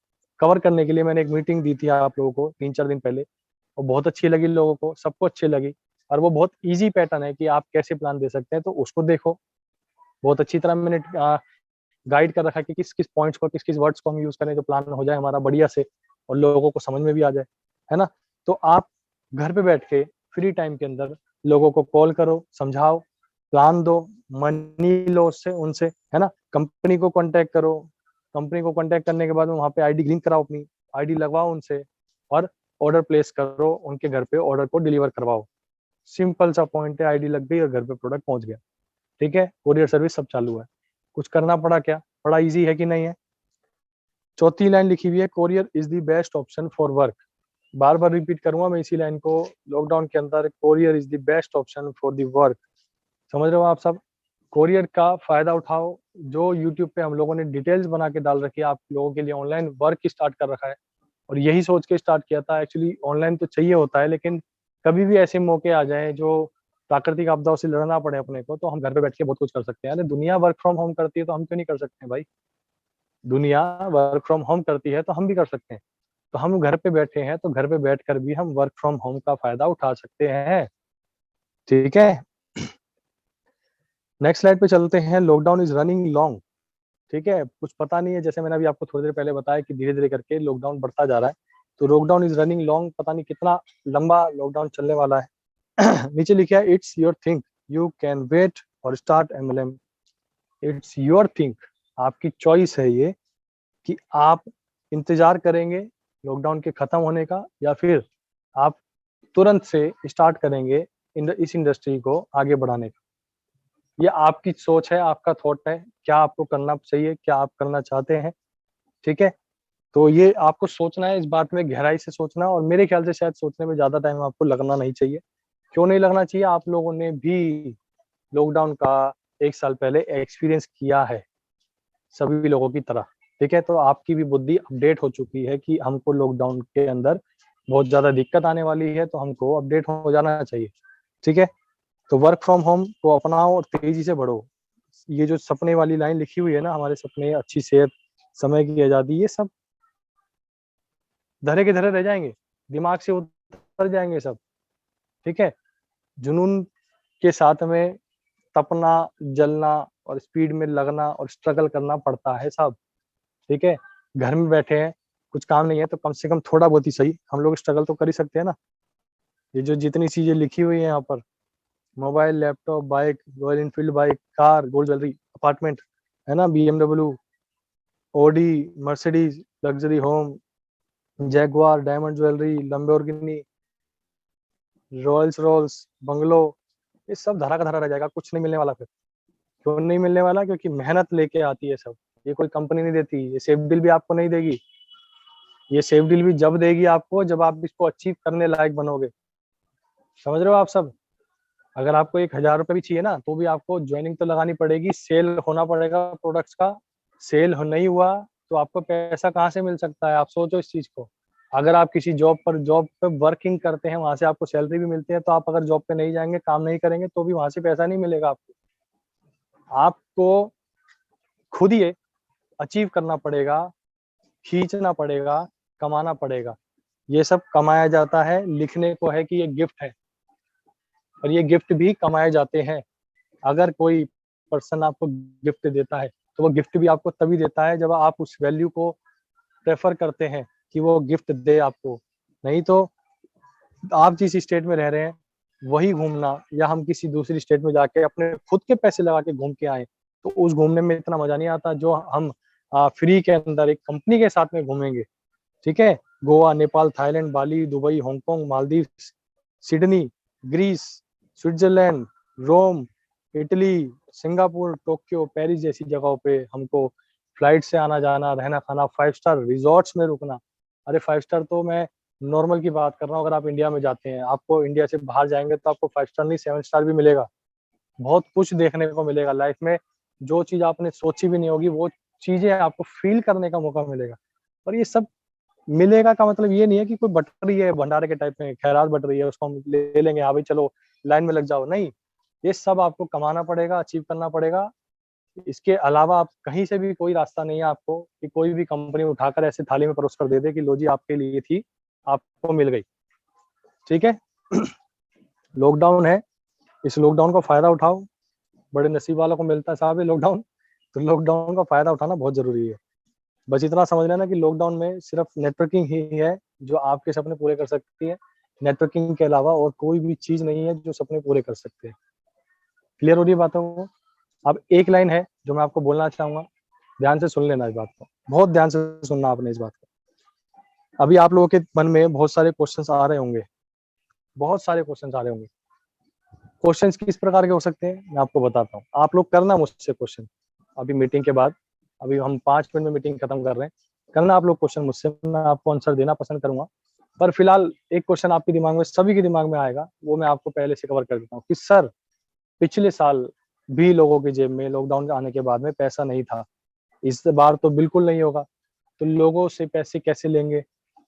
कवर करने के लिए मैंने एक मीटिंग दी थी आप लोगों को 3-4 दिन पहले, और बहुत अच्छी लगी लोगों को, सबको अच्छी लगी। और वो बहुत ईजी पैटर्न है कि आप कैसे प्लान दे सकते हैं, तो उसको देखो। बहुत अच्छी तरह मैंने गाइड कर रखा है कि किस किस पॉइंट्स को, किस किस वर्ड्स को हम यूज करें जो प्लान हो जाए हमारा बढ़िया से और लोगों को समझ में भी आ जाए, है ना? तो आप घर पे बैठ के फ्री टाइम के अंदर लोगों को कॉल करो, समझाओ, प्लान दो, मनी लो उससे उनसे, है ना? कंपनी को कांटेक्ट करो, कंपनी को कांटेक्ट करने के बाद में वहाँ पे आईडी लिंक कराओ, अपनी आईडी लगवाओ उनसे, और ऑर्डर प्लेस करो, उनके घर पे ऑर्डर को डिलीवर करवाओ। सिंपल सा पॉइंट है, आईडी लग गई और घर पे प्रोडक्ट पहुंच गया, ठीक है? कोरियर सर्विस सब चालू है। कुछ करना पड़ा क्या? बड़ा इजी है कि नहीं है? चौथी लाइन लिखी हुई है, courier is the best option for work. Bar bar repeat करूंगा मैं इसी लाइन को, लॉकडाउन के अंदर courier is the best option for the work. समझ रहे हो आप सब? कोरियर का फायदा उठाओ। जो यूट्यूब पे हम लोगों ने डिटेल्स बना के डाल रखी है आप लोगों के लिए, ऑनलाइन वर्क स्टार्ट कर रखा है, और यही सोच के स्टार्ट किया था। एक्चुअली ऑनलाइन तो चाहिए होता है, लेकिन कभी भी ऐसे मौके आ जाए जो प्राकृतिक आपदाओं से लड़ना पड़े अपने को, तो हम घर पे बैठ के बहुत कुछ कर सकते हैं। अरे दुनिया वर्क फ्रॉम होम करती है तो हम क्यों नहीं कर सकते हैं भाई? दुनिया वर्क फ्रॉम होम करती है तो हम भी कर सकते हैं। तो हम घर पे बैठे हैं तो घर पे बैठकर भी हम वर्क फ्रॉम होम का फायदा उठा सकते हैं, ठीक है? नेक्स्ट स्लाइड पे चलते हैं। लॉकडाउन इज रनिंग लॉन्ग, ठीक है? कुछ पता नहीं है, जैसे मैंने अभी आपको थोड़ी देर पहले बताया कि धीरे धीरे करके लॉकडाउन बढ़ता जा रहा है। तो लॉकडाउन इज रनिंग लॉन्ग, पता नहीं कितना लंबा लॉकडाउन चलने वाला है। नीचे लिखा है, it's your think, you can wait or start MLM. It's your think, आपकी चॉइस है ये कि आप इंतजार करेंगे लॉकडाउन के खत्म होने का, या फिर आप तुरंत से स्टार्ट करेंगे इस इंडस्ट्री को आगे बढ़ाने का। ये आपकी सोच है, आपका थॉट है, क्या आपको करना चाहिए, क्या आप करना चाहते हैं, ठीक है? तो ये आपको सोचना है, इस बात में गहराई से सोचना, और मेरे ख्याल से शायद सोचने में ज्यादा टाइम आपको लगना नहीं चाहिए। क्यों नहीं लगना चाहिए? आप लोगों ने भी लॉकडाउन का 1 साल पहले एक्सपीरियंस किया है, सभी लोगों की तरह। ठीक है, तो आपकी भी बुद्धि अपडेट हो चुकी है कि हमको लॉकडाउन के अंदर बहुत ज्यादा दिक्कत आने वाली है, तो हमको अपडेट हो जाना चाहिए। ठीक है, तो वर्क फ्रॉम होम को अपनाओ और तेजी से बढ़ो। ये जो सपने वाली लाइन लिखी हुई है ना, हमारे सपने, अच्छी सेहत, समय की आजादी, ये सब धरे के धरे रह जाएंगे, दिमाग से उतर जाएंगे सब। ठीक है, जुनून के साथ में तपना, जलना और स्पीड में लगना और स्ट्रगल करना पड़ता है साहब। ठीक है, घर में बैठे हैं, कुछ काम नहीं है, तो कम से कम थोड़ा बहुत ही सही हम लोग स्ट्रगल तो कर ही सकते हैं ना। ये जो जितनी चीजें लिखी हुई है यहाँ पर, mobile, laptop, bike, Royal Enfield bike, car, gold jewellery, apartment, है ना, BMW, Audi, Mercedes, luxury home, Jaguar, diamond jewellery, Lamborghini, Royals Rolls, bungalow, ये सब धरा का धरा रह जाएगा, कुछ नहीं मिलने वाला फिर। क्यों नहीं मिलने वाला? क्योंकि मेहनत लेके आती है सब। ये कोई कंपनी नहीं देती, ये सेफ डील भी आपको नहीं देगी। ये सेफ डील भी जब देगी आपको, जब आप इसको अचीव करने लायक बनोगे। समझ रहे हो आप सब? अगर आपको 1,000 रुपये भी चाहिए ना, तो भी आपको ज्वाइनिंग तो लगानी पड़ेगी, सेल होना पड़ेगा प्रोडक्ट्स का। सेल नहीं हुआ तो आपको पैसा कहाँ से मिल सकता है? आप सोचो इस चीज को। अगर आप किसी जॉब पे वर्किंग करते हैं, वहां से आपको सैलरी भी मिलती है, तो आप अगर जॉब पे नहीं जाएंगे, काम नहीं करेंगे, तो भी वहां से पैसा नहीं मिलेगा आपको। आपको खुद ही अचीव करना पड़ेगा, खींचना पड़ेगा, कमाना पड़ेगा। ये सब कमाया जाता है, लिखने को है कि ये गिफ्ट है, और ये गिफ्ट भी कमाए जाते हैं। अगर कोई पर्सन आपको गिफ्ट देता है, तो वो गिफ्ट भी आपको तभी देता है जब आप उस वैल्यू को प्रेफर करते हैं कि वो गिफ्ट दे आपको। नहीं तो आप जिस स्टेट में रह रहे हैं वही घूमना, या हम किसी दूसरी स्टेट में जाके अपने खुद के पैसे लगा के घूम के आए, तो उस घूमने में इतना मजा नहीं आता जो हम फ्री के अंदर एक कंपनी के साथ में घूमेंगे। ठीक है, Goa, Nepal, Thailand, Bali, Dubai, Hong Kong, Maldives, Sydney, Greece, Switzerland, Rome, Italy, Singapore, Tokyo, Paris जैसी जगहों पे हमको फ्लाइट से आना जाना, रहना खाना, 5 स्टार रिजॉर्ट्स में रुकना। अरे 5 स्टार तो मैं नॉर्मल की बात कर रहा हूँ। अगर आप इंडिया में जाते हैं, आपको इंडिया से बाहर जाएंगे तो आपको 5 स्टार नहीं, 7 स्टार भी मिलेगा। बहुत कुछ देखने को मिलेगा लाइफ में, जो चीज आपने सोची भी नहीं होगी, वो चीजें आपको फील करने का मौका मिलेगा। और ये सब मिलेगा का मतलब ये नहीं है कि कोई बट रही है भंडारे के टाइप में, खैरात बट रही है, उसको हम ले लेंगे, हाँ भाई चलो लाइन में लग जाओ, नहीं। ये सब आपको कमाना पड़ेगा, अचीव करना पड़ेगा। इसके अलावा आप कहीं से भी, कोई रास्ता नहीं है आपको कि कोई भी कंपनी उठाकर ऐसे थाली में परोस कर दे दे कि लो जी आपके लिए थी, आपको मिल गई। ठीक है, लॉकडाउन है, इस लॉकडाउन का फायदा उठाओ। बड़े नसीब वालों को मिलता है साहब ये लॉकडाउन, तो लॉकडाउन का फायदा उठाना बहुत जरूरी है। बस इतना समझ लेना कि लॉकडाउन में सिर्फ नेटवर्किंग ही है जो आपके सपने पूरे कर सकती है। नेटवर्किंग के अलावा और कोई भी चीज नहीं है जो सपने पूरे कर सकते हैं। क्लियर हो रही है बातों को? अब एक लाइन है जो मैं आपको बोलना चाहूंगा, ध्यान से सुन लेना इस बात को, बहुत ध्यान से सुनना आपने इस बात को। अभी आप लोगों के मन में बहुत सारे क्वेश्चंस आ रहे होंगे, बहुत सारे क्वेश्चंस आ रहे होंगे। क्वेश्चंस किस प्रकार के हो सकते हैं मैं आपको बताता हूँ। आप लोग करना मुझसे क्वेश्चन अभी मीटिंग के बाद, अभी हम 5 मिनट में मीटिंग खत्म कर रहे हैं, करना आप लोग क्वेश्चन मुझसे, मैं आपको आंसर देना पसंद करूंगा। पर फिलहाल एक क्वेश्चन आपके दिमाग में, सभी के दिमाग में आएगा, वो मैं आपको पहले से कवर कर देता हूँ कि सर पिछले साल भी लोगों के जेब में लॉकडाउन आने के बाद में पैसा नहीं था, इस बार तो बिल्कुल नहीं होगा। तो लोगों से पैसे कैसे लेंगे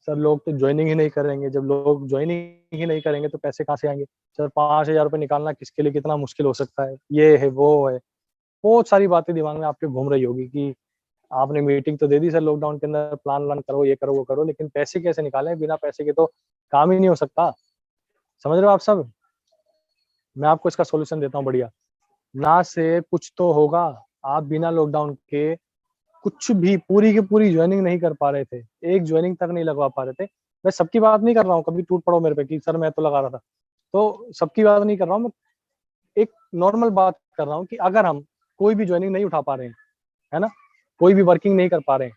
सर? लोग तो ज्वाइनिंग ही नहीं करेंगे। जब लोग ज्वाइनिंग ही नहीं करेंगे तो पैसे कहाँ से आएंगे सर? 5,000 रुपये निकालना किसके लिए कितना मुश्किल हो सकता है, ये है वो है, बहुत सारी बातें दिमाग में आपके घूम रही होगी कि आपने मीटिंग तो दे दी सर लॉकडाउन के अंदर, प्लान व्लान करो, ये करो वो करो, लेकिन पैसे कैसे निकालें? बिना पैसे के तो काम ही नहीं हो सकता। समझ रहे हो आप सब? मैं आपको इसका सोल्यूशन देता हूँ बढ़िया। ना से कुछ तो होगा। आप बिना लॉकडाउन के कुछ भी पूरी की पूरी ज्वाइनिंग नहीं कर पा रहे थे, एक ज्वाइनिंग तक नहीं लगवा पा रहे थे। मैं सबकी बात नहीं कर रहा हूँ, कभी टूट पड़ो मेरे पे कि सर मैं तो लगा रहा था, तो सबकी बात नहीं कर रहा हूँ मैं, एक नॉर्मल बात कर रहा हूँ कि अगर हम कोई भी ज्वाइनिंग नहीं उठा पा रहे हैं, है ना, कोई भी वर्किंग नहीं कर पा रहे हैं,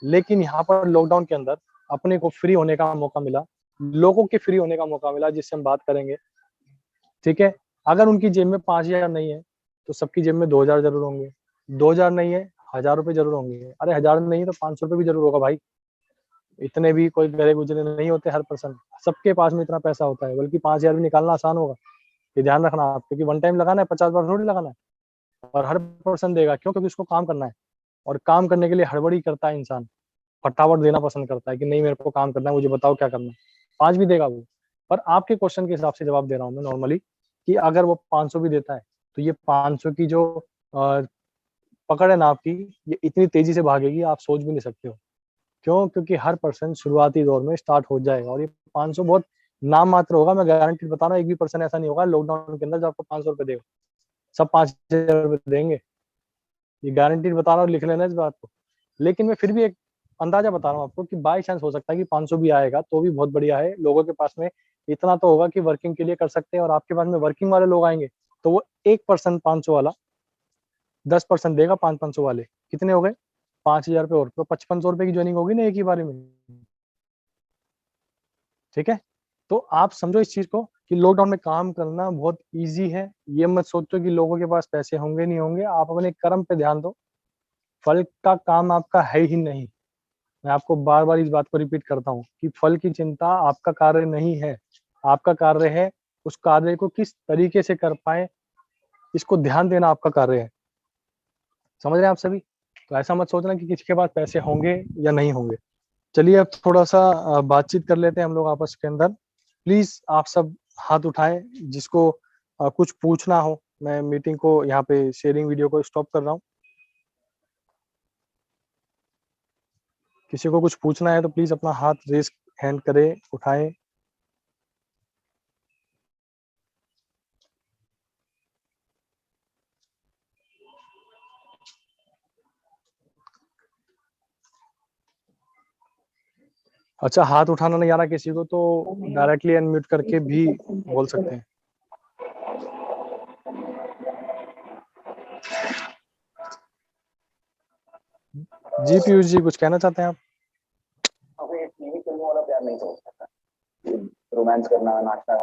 लेकिन यहाँ पर लॉकडाउन के अंदर अपने को फ्री होने का मौका मिला, लोगों के फ्री होने का मौका मिला, जिससे हम बात करेंगे। ठीक है, अगर उनकी जेब में 5,000 नहीं है तो सबकी जेब में 2,000 जरूर होंगे, 2,000 नहीं है 1,000 रुपये जरूर होंगे, अरे 1,000 नहीं है तो 500 रुपये भी जरूर होगा भाई। इतने भी कोई गहरे गुजरे नहीं होते हर पर्सन, सबके पास में इतना पैसा होता है, बल्कि 5,000 भी निकालना आसान होगा। ये ध्यान रखना आप, क्योंकि वन टाइम लगाना है, 50 बार थोड़ी लगाना है। और हर पर्सन देगा, क्यों? क्योंकि उसको काम करना है। और काम करने के लिए हड़बड़ी करता है इंसान, फटाफट देना पसंद करता है कि नहीं मेरे को काम करना है, मुझे बताओ क्या करना है। 5 भी देगा वो। पर आपके क्वेश्चन के हिसाब से जवाब दे रहा हूँ मैं नॉर्मली, कि अगर वो 500 भी देता है तो ये 500 की जो पकड़ है ना आपकी, ये इतनी तेजी से भागेगी आप सोच भी नहीं सकते हो। क्यों? क्योंकि हर पर्सन शुरुआती दौर में स्टार्ट हो जाएगा और ये 500 बहुत नाम मात्र होगा। मैं गारंटी बता रहा हूँ, एक भी पर्सन ऐसा नहीं होगा लॉकडाउन के अंदर जो आपको 500 रुपए देगा। सब 5,000 रुपए देंगे, ये गारंटी बता रहा हूँ, लिख लेना इस बात को। लेकिन मैं फिर भी एक अंदाजा बता रहा हूँ आपको कि बाई चांस हो सकता है कि 500 भी आएगा तो भी बहुत बढ़िया है। लोगों के पास में इतना तो होगा कि वर्किंग के लिए कर सकते हैं, और आपके पास में वर्किंग वाले लोग आएंगे तो वो 1% 500 वाला 10% देगा। 500 वाले कितने हो गए? 5,000 रुपए और तो 5500 रुपए की ज्वाइनिंग होगी ना एक ही बारे में। ठीक है, तो आप समझो इस चीज को कि लॉकडाउन में काम करना बहुत इजी है। ये मत सोचो कि लोगों के पास पैसे होंगे नहीं होंगे, आप अपने कर्म पे ध्यान दो। फल का काम आपका है ही नहीं। मैं आपको बार बार इस बात को रिपीट करता हूँ कि फल की चिंता आपका कार्य नहीं है। आपका कार्य है उस कार्य को किस तरीके से कर पाए, इसको ध्यान देना आपका कार्य है। समझ रहे हैं आप सभी? तो ऐसा मत सोचना कि किसी के पास पैसे होंगे या नहीं होंगे। चलिए अब थोड़ा सा बातचीत कर लेते हैं हम लोग आपस के अंदर। प्लीज आप सब हाथ उठाएं जिसको कुछ पूछना हो। मैं मीटिंग को यहाँ पे शेयरिंग वीडियो को स्टॉप कर रहा हूँ। किसी को कुछ पूछना है तो प्लीज अपना हाथ रेस हैंड करें, उठाएं। अच्छा, हाथ उठाना नहीं आ रहा किसी को तो डायरेक्टली अनम्यूट करके भी बोल सकते हैं। जी पीयूष जी, कुछ कहना चाहते हैं आप? अबे टीवी फिल्मों वाला प्यार नहीं समझ सकता। रोमांस करना, नाचना,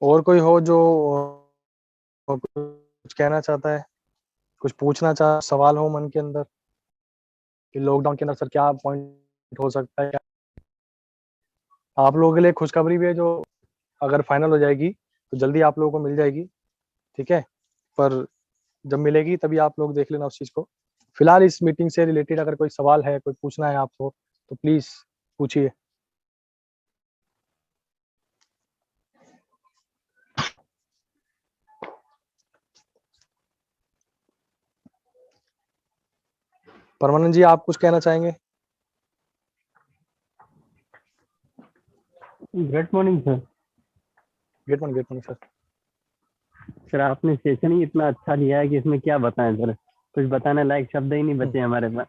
और कोई हो जो कुछ कहना चाहता है, कुछ पूछना चाह, सवाल हो मन के अंदर कि लॉकडाउन के अंदर सर क्या पॉइंट हो सकता है? आप लोगों के लिए खुशखबरी भी है जो अगर फाइनल हो जाएगी तो जल्दी आप लोगों को मिल जाएगी। ठीक है, पर जब मिलेगी तभी आप लोग देख लेना उस चीज को। फिलहाल इस मीटिंग से रिलेटेड अगर कोई सवाल है, कोई पूछना है आपको तो प्लीज पूछिए। परमानंद जी, आप कुछ कहना चाहेंगे? Good morning sir. Get one sir. Sir आपने सेशन ही इतना अच्छा लिया है कि इसमें क्या बताएं सर, कुछ बताने लायक शब्द ही नहीं बचे हमारे पास।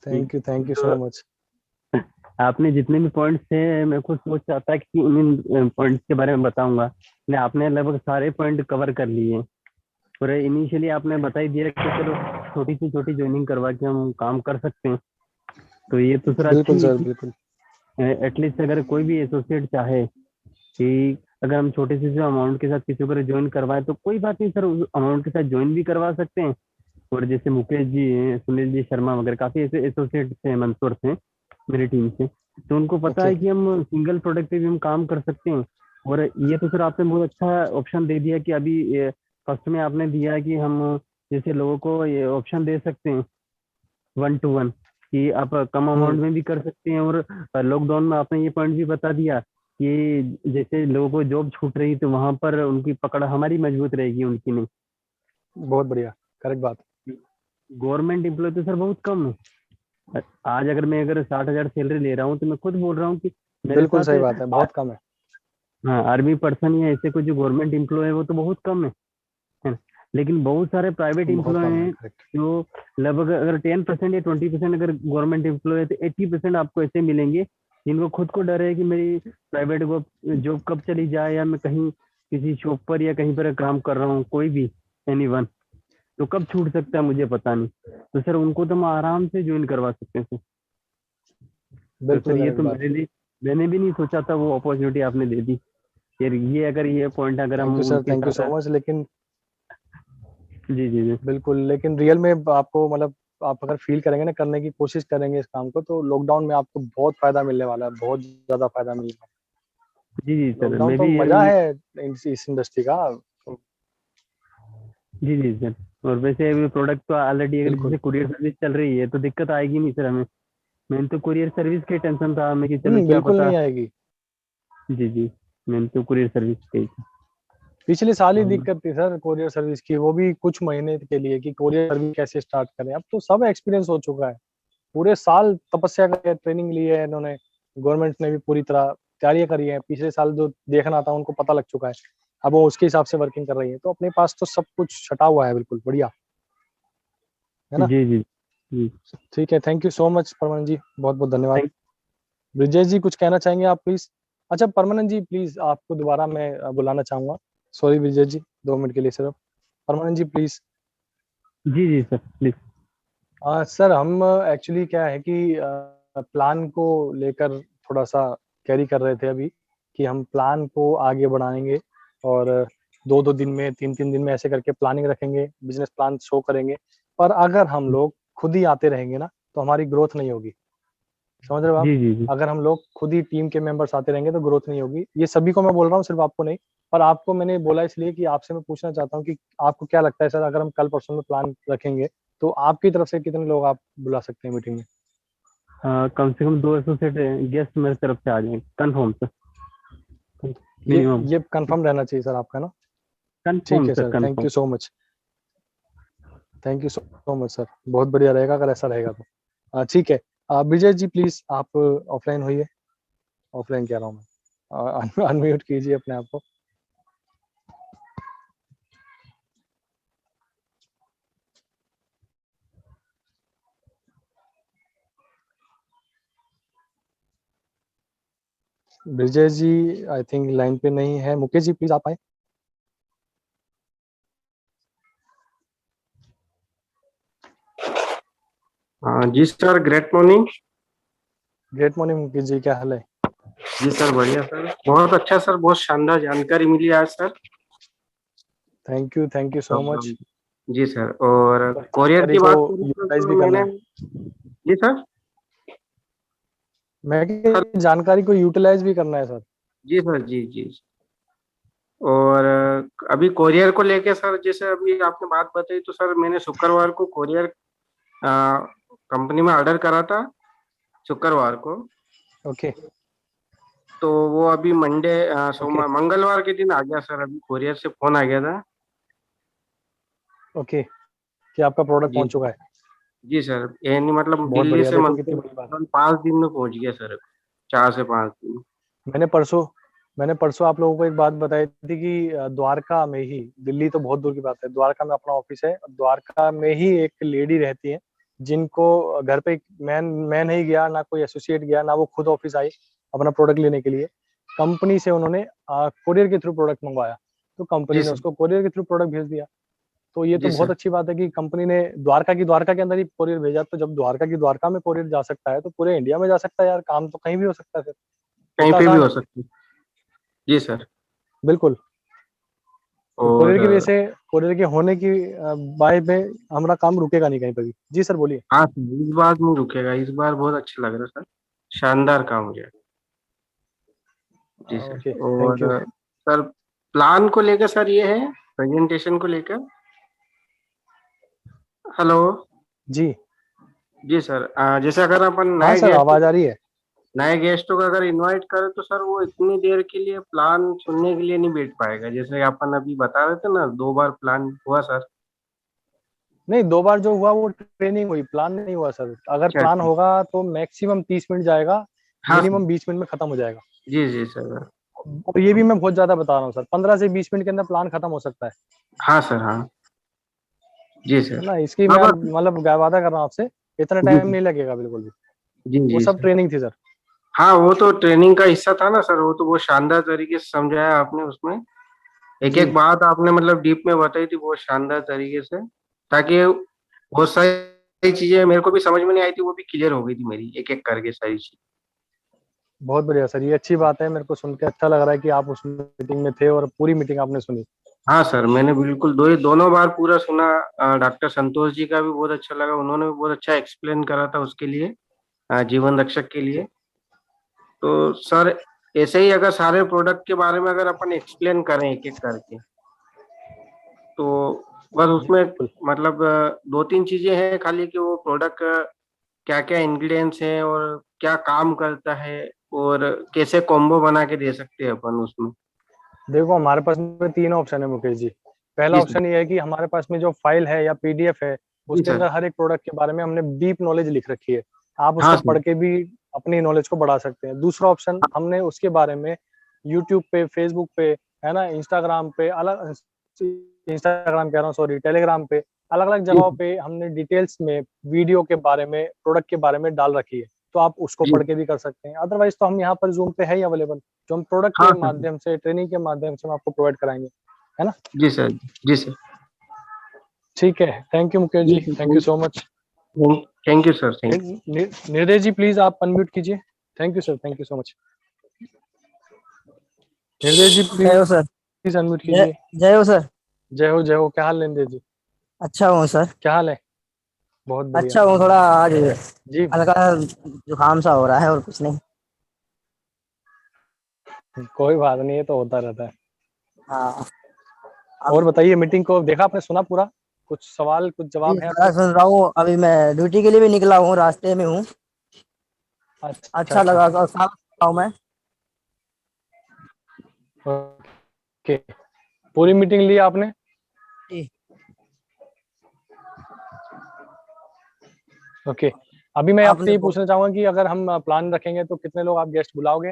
थैंक यू तो सो मच। आपने जितने भी पॉइंट्स थे मैं खुद सोच रहा था कि इन पॉइंट्स के बारे में बताऊंगा, लेकिन आपने लगभग सारे पॉइंट कवर कर लिए। और इनिशियली आपने बता ही दिया कि चलो छोटी सी छोटी ज्वाइनिंग करवा के हम काम कर सकते हैं, तो ये तो सर बिल्कुल अच्छी सर, चीज। बिल्कुल। एटलीस्ट अगर कोई भी एसोसिएट चाहे कि अगर हम छोटे से अमाउंट के साथ किसी को ज्वाइन करवाए तो कोई बात नहीं सर, उस अमाउंट के साथ ज्वाइन भी करवा सकते हैं। और जैसे मुकेश जी हैं, सुनील जी शर्मा वगैरह काफी ऐसे एसोसिएट थे, मंसूर थे मेरी टीम से, तो उनको पता ओके। है कि हम सिंगल प्रोडक्ट पे भी हम काम कर सकते हैं। और ये तो सर आपने बहुत अच्छा ऑप्शन दे दिया कि अभी फर्स्ट में आपने दिया है कि हम जैसे लोगों को ये ऑप्शन दे सकते हैं 1 to 1 कि आप कम अमाउंट में भी कर सकते हैं। और लॉकडाउन में आपने ये पॉइंट भी बता दिया कि जैसे लोगों को जॉब छूट रही तो वहां पर उनकी पकड़ हमारी मजबूत रहेगी, उनकी नहीं। बहुत बढ़िया, करेक्ट बात। गवर्नमेंट एम्प्लॉय तो सर बहुत कम है। आज अगर 60,000 सैलरी ले रहा हूँ तो मैं खुद बोल रहा हूँ कि मेरे बिल्कुल साथ सही बात है, बहुत कम है। हाँ आर्मी पर्सन या ऐसे कोई जो गवर्नमेंट एम्प्लॉय है वो तो बहुत कम है ना? लेकिन बहुत सारे प्राइवेट बहुत एम्प्लॉय कम है, हैं करेक्ट। जो लगभग अगर 10% या 20% अगर गवर्नमेंट एम्प्लॉय है तो 80% आपको ऐसे मिलेंगे जिनको खुद को डर है कि मेरी प्राइवेट जॉब कब चली जाए, या मैं कहीं किसी शॉप पर या कहीं पर काम कर रहा हूँ, कोई भी एनीवन, तो कब छूट सकता है मुझे पता नहीं। तो सर उनको तो हम आराम से ज्वाइन करवा सकते हैं सर। तो सर बिल्कुल ये करेक्ट तो बात। मेरे लिए मैंने भी नहीं सोचा था, वो अपॉर्चुनिटी आपने दे दी। फिर ये अगर ये पॉइंट अगर थैंक हम यू सर, उनके थैंक यू साथ। So much. लेकिन जी जी जी। बिल्कुल, लेकिन रियल में आपको मतलब आप अगर फील करेंगे ना, करने की कोशिश करेंगे इस काम को, तो लॉकडाउन में आपको बहुत फायदा मिलने वाला है, बहुत ज्यादा फायदा मिलने वाला जी जी है। सर लॉकडाउन मैं तो भी मजा है इस इंडस्ट्री का। जी जी सर। और वैसे अभी प्रोडक्ट तो ऑलरेडी अगर बिल्कुल। जैसे कुरियर सर्विस चल रही है तो दिक्कत आएगी नहीं सर हमें। मैंने तो कुरियर सर्विस का टेंशन था हमें कि चलो क्या बिल्कुल पता। नहीं आएगी। जी जी। मैंने तो कुरियर सर्विस की थी। पिछले साल ही हम- दिक्कत थी सर कोरियर सर्विस की, वो भी कुछ महीने के लिए, कि कोरियर सर्विस कैसे स्टार्ट करें। अब तो सब एक्सपीरियंस हो चुका है, पूरे साल तपस्या करी है, ट्रेनिंग ली है इन्होंने। गवर्नमेंट ने भी पूरी तरह तैयारियां करी है, पिछले साल जो देखना था उनको पता लग चुका है। अब वो उसके हिसाब से वर्किंग कर रही है, तो अपने पास तो सब कुछ छटा हुआ है, बिल्कुल बढ़िया, है ना। जी जी जी। ठीक है, थैंक यू सो मच परमानंद जी, बहुत बहुत धन्यवाद। थैंक ब्रिजेश जी कुछ कहना चाहेंगे आप प्लीज। अच्छा परमानंद जी प्लीज, आपको दोबारा मैं बुलाना चाहूंगा। सॉरी ब्रिजेश जी, 2 मिनट के लिए सिर्फ। परमानंद जी प्लीज। जी जी सर प्लीज। सर हम एक्चुअली क्या है कि प्लान को लेकर थोड़ा सा कैरी कर रहे थे अभी, कि हम प्लान को आगे बढ़ाएंगे, और 2-2 दिन में, 3-3 दिन में ऐसे करके प्लानिंग रखेंगे, बिजनेस प्लान शो करेंगे। पर अगर हम लोग खुद ही आते रहेंगे ना, तो हमारी ग्रोथ नहीं होगी। समझ रहे हो आप। जी जी जी। अगर हम लोग खुद ही टीम के मेंबर्स आते रहेंगे तो ग्रोथ नहीं होगी। ये सभी को मैं बोल रहा हूँ, सिर्फ आपको नहीं। पर आपको मैंने बोला इसलिए कि आपसे मैं पूछना चाहता हूँ कि आपको क्या लगता है सर, अगर हम कल परसों में प्लान रखेंगे, तो आपकी तरफ से कितने लोग आप बुला सकते हैं मीटिंग में। कम से कम 2 एसोसिएट गेस्ट मेरे तरफ से आ जाएंगे कंफर्म सर। ये मिनिमम। ये कंफर्म रहना चाहिए सर आपका ना। ठीक कंफर्म है sir sir, thank confirm. You so much. Thank you so much sir, बहुत बढ़िया रहेगा अगर ऐसा रहेगा तो। ठीक है। विजय जी प्लीज आप ऑफलाइन होइए। ऑफलाइन कह रहा हूँ मैं, अनम्यूट कीजिए अपने आप को। ब्रिजेश जी आई थिंक लाइन पे नहीं है। मुकेश जी प्लीज आप आए। हाँ जी sir, great morning. Great morning Mukesh ji, क्या हाल है। जी सर, बढ़िया सर, बहुत अच्छा सर, बहुत शानदार जानकारी मिली आज sir. Thank you so much. जी सर, और कोरियर जानकारी की को बात करूँ सर यूटिलाइज तो भी करना मैंने। है। जी सर। मैं सर। कि जानकारी को यूटिलाइज भी करना है सर। जी सर, जी जी। और अभी कोरियर को लेके सर, जैसे अभी आपने बात बताई तो सर मैंने शुक्रवार को कोरियर कंपनी में ऑर्डर करा था, शुक्रवार को। ओके तो वो अभी मंडे, ओके सोमवार, मंगलवार के दिन आ गया सर। अभी कोरियर से फोन आ गया था। ओके, कि आपका प्रोडक्ट जी। पहुंच चुका है। जी सर, ये नहीं मतलब बहुत दिल्ली बढ़िया, से देखो कितनी मतलब बड़ी बात है। 5 दिन में पहुंच गया सर, 4 से 5 दिन। मैंने परसों मैंने परसों आप लोगों को एक बात बताई थी कि द्वारका में ही, दिल्ली तो बहुत दूर की बात है, द्वारका में अपना ऑफिस है, द्वारका में ही एक लेडी रहती है, जिनको घर पे मैं नहीं गया, ना कोई एसोसिएट गया, ना वो खुद ऑफिस आई अपना प्रोडक्ट लेने के लिए। कंपनी से उन्होंने कोरियर के थ्रू प्रोडक्ट मंगवाया, तो कंपनी जी ने सर। उसको कोरियर के थ्रू प्रोडक्ट भेज दिया। तो ये तो जी बहुत सर, अच्छी बात है कि कंपनी ने द्वारका के अंदर ही कोरियर भेजा। तो जब द्वारका की द्वारका में कोरियर जा सकता है, तो पूरे इंडिया में जा सकता है यार, काम तो कहीं भी हो सकता है फिर। कहीं कितना पे भी आसान हो है। सकती है। जी सर। बिल्कुल। तो और कोरियर के होने की बाय में हमारा काम रुकेगा नहीं कहीं पर भी। जी सर बोलिए। हाँ सर, इस बार नहीं रुकेगा, इस बार बहुत अच्छा लग रहा है सर, शानदार काम हो गया। जी ओके सर। Thank you. और सर, प्लान को लेकर सर ये है, प्रेजेंटेशन को लेकर। हेलो। जी जी सर, जैसे अगर अपन हाँ सर, आवाज आ रही है। नए गेस्टों को अगर इनवाइट करें तो सर वो इतनी देर के लिए प्लान सुनने के लिए नहीं बैठ पाएगा। जैसे अपन अभी बता रहे थे ना, 2 बार प्लान हुआ सर। नहीं, 2 बार जो हुआ वो ट्रेनिंग हुई, प्लान नहीं हुआ सर। अगर अच्छा प्लान अच्छा। होगा तो मैक्सिमम 30 मिनट जाएगा, हाँ सर। मिनिमम 20 मिनट में खत्म हो जाएगा। जी जी सर। और ये भी मैं बहुत ज्यादा बता रहा हूँ सर, 15 से 20 मिनट के अंदर प्लान खत्म हो सकता हाँ सर। हाँ। जी है सर। ना। इसकी हाँ मैं बस। मतलब वादा कर रहा हूँ आपसे, इतना जी टाइम नहीं लगेगा बिल्कुल भी। जी वो जी सब सर। ट्रेनिंग थी सर। हाँ, वो तो ट्रेनिंग का हिस्सा था ना सर, वो तो बहुत शानदार तरीके से समझाया आपने उसमें। एक जी एक बात आपने मतलब डीप में बताई थी बहुत शानदार तरीके से, ताकि बहुत सारी चीजें मेरे को भी समझ में नहीं आई थी, वो भी क्लियर हो गई थी मेरी, एक एक करके सारी चीज। बहुत बढ़िया सर, ये अच्छी बात है। मेरे को सुन के अच्छा लग रहा है कि आप उस मीटिंग में थे और पूरी मीटिंग आपने सुनी। हाँ सर, मैंने बिल्कुल दोनों बार पूरा सुना। डॉक्टर संतोष जी का भी बहुत अच्छा लगा, उन्होंने भी बहुत अच्छा एक्सप्लेन करा था उसके लिए, जीवन रक्षक के लिए। तो सर, ऐसे ही अगर सारे प्रोडक्ट के बारे में अगर अपन एक्सप्लेन करें एक एक करके, तो बस उसमें बिल्कुल। मतलब 2-3 चीजें हैं खाली कि वो प्रोडक्ट क्या क्या इंग्रेडिएंट्स हैं और क्या काम करता है और कैसे कॉम्बो बना के दे सकते हैं अपन उसमें। देखो हमारे पास में 3 ऑप्शन है मुकेश जी। पहला जी सर। ऑप्शन ये है कि हमारे पास में जो फाइल है या पीडीएफ है, जी उसके सर। अंदर हर एक प्रोडक्ट के बारे में हमने डीप नॉलेज लिख रखी है। आप हाँ उसको सर। पढ़ के भी अपनी नॉलेज को बढ़ा सकते हैं। दूसरा ऑप्शन हमने उसके बारे में यूट्यूब पे, फेसबुक पे, है ना, इंस्टाग्राम पे अलग इंस्टाग्राम कह रहा हूँ सॉरी, टेलीग्राम पे, अलग-अलग जी जगहों सर। पे हमने डिटेल्स में वीडियो के बारे में, प्रोडक्ट के बारे में डाल रखी है। तो आप उसको जी। पढ़ के भी कर सकते हैं। अदरवाइज़ तो हम यहाँ पर ज़ूम पे है ही अवेलेबल। जो हम प्रोडक्ट हाँ के सर। माध्यम से, ट्रेनिंग के माध्यम से हम आपको प्रोवाइड कराएँगे, है ना? जी सर। जी सर। ठीक है, thank you Mukesh ji, thank you so much. Thank you sir. Thank Nirdesh ji please आप अनम्यूट कीजिए। Thank you sir, thank you so much. Nirdesh ji जय हो सर। प्लीज़ अनम्यूट जय कीजिए। जय हो सर। जय हो, क्या हाल है निर्देश जी? अच्छा हूँ सर। क्या हाल है? बहुत बढ़िया। अच्छा हूँ, थोड़ा आज जी, हल्का जुकाम सा हो रहा है और कुछ नहीं। कोई बात नहीं, ये तो होता रहता है। हाँ। और अब बताइए मीटिंग को देखा आपने, सुना पूरा? कुछ सवाल, कुछ जी जवाब है सारा आपके? सुन रहा हूँ। अभी मैं ड्यूटी के लिए भी निकला हूँ, रास्ते में हूँ। अच्छा, अच्छा अच्छा। लगा और साफ सुथरा हूँ मैं। ओके, पूरी मीटिंग ली आपने? जी। ओके। अभी मैं आपसे आपने ये पूछना चाहूँगा कि अगर हम प्लान रखेंगे तो कितने लोग आप गेस्ट बुलाओगे?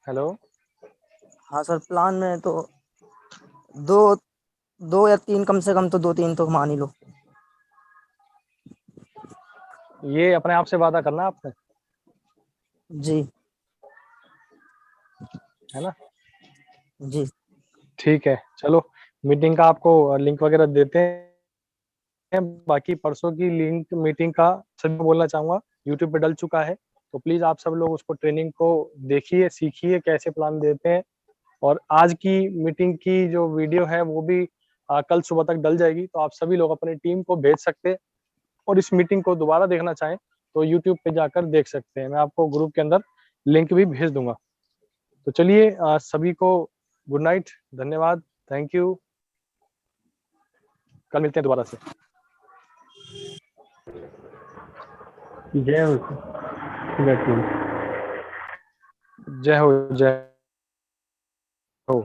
हेलो? हाँ सर, प्लान में तो दो 2 या 3, कम से कम तो 2-3 तो मान ही लो। ये अपने आप से वादा करना आपने, जी। है ना? जी। ठीक है, चलो मीटिंग का आपको लिंक वगैरह देते हैं। बाकी परसों की लिंक मीटिंग का सभी को बोलना चाहूँगा, यूट्यूब पे डल चुका है। तो प्लीज़ आप सब लोग उसको ट्रेनिंग को देखिए, सीखिए कैसे प्लान देते हैं। और आज की मीटिंग की जो वीडियो है वो भी कल सुबह तक डल जाएगी। तो आप सभी लोग अपनी टीम को भेज सकते हैं और इस मीटिंग को दोबारा देखना चाहें तो यूट्यूब पे जाकर देख सकते हैं। मैं आपको ग्रुप के अंदर लिंक भी भेज दूँगा। तो चलिए सभी को गुड नाइट, धन्यवाद, थैंक यू। कल मिलते हैं दोबारा से। जय हो सर। Good afternoon. जय हो, जय हो।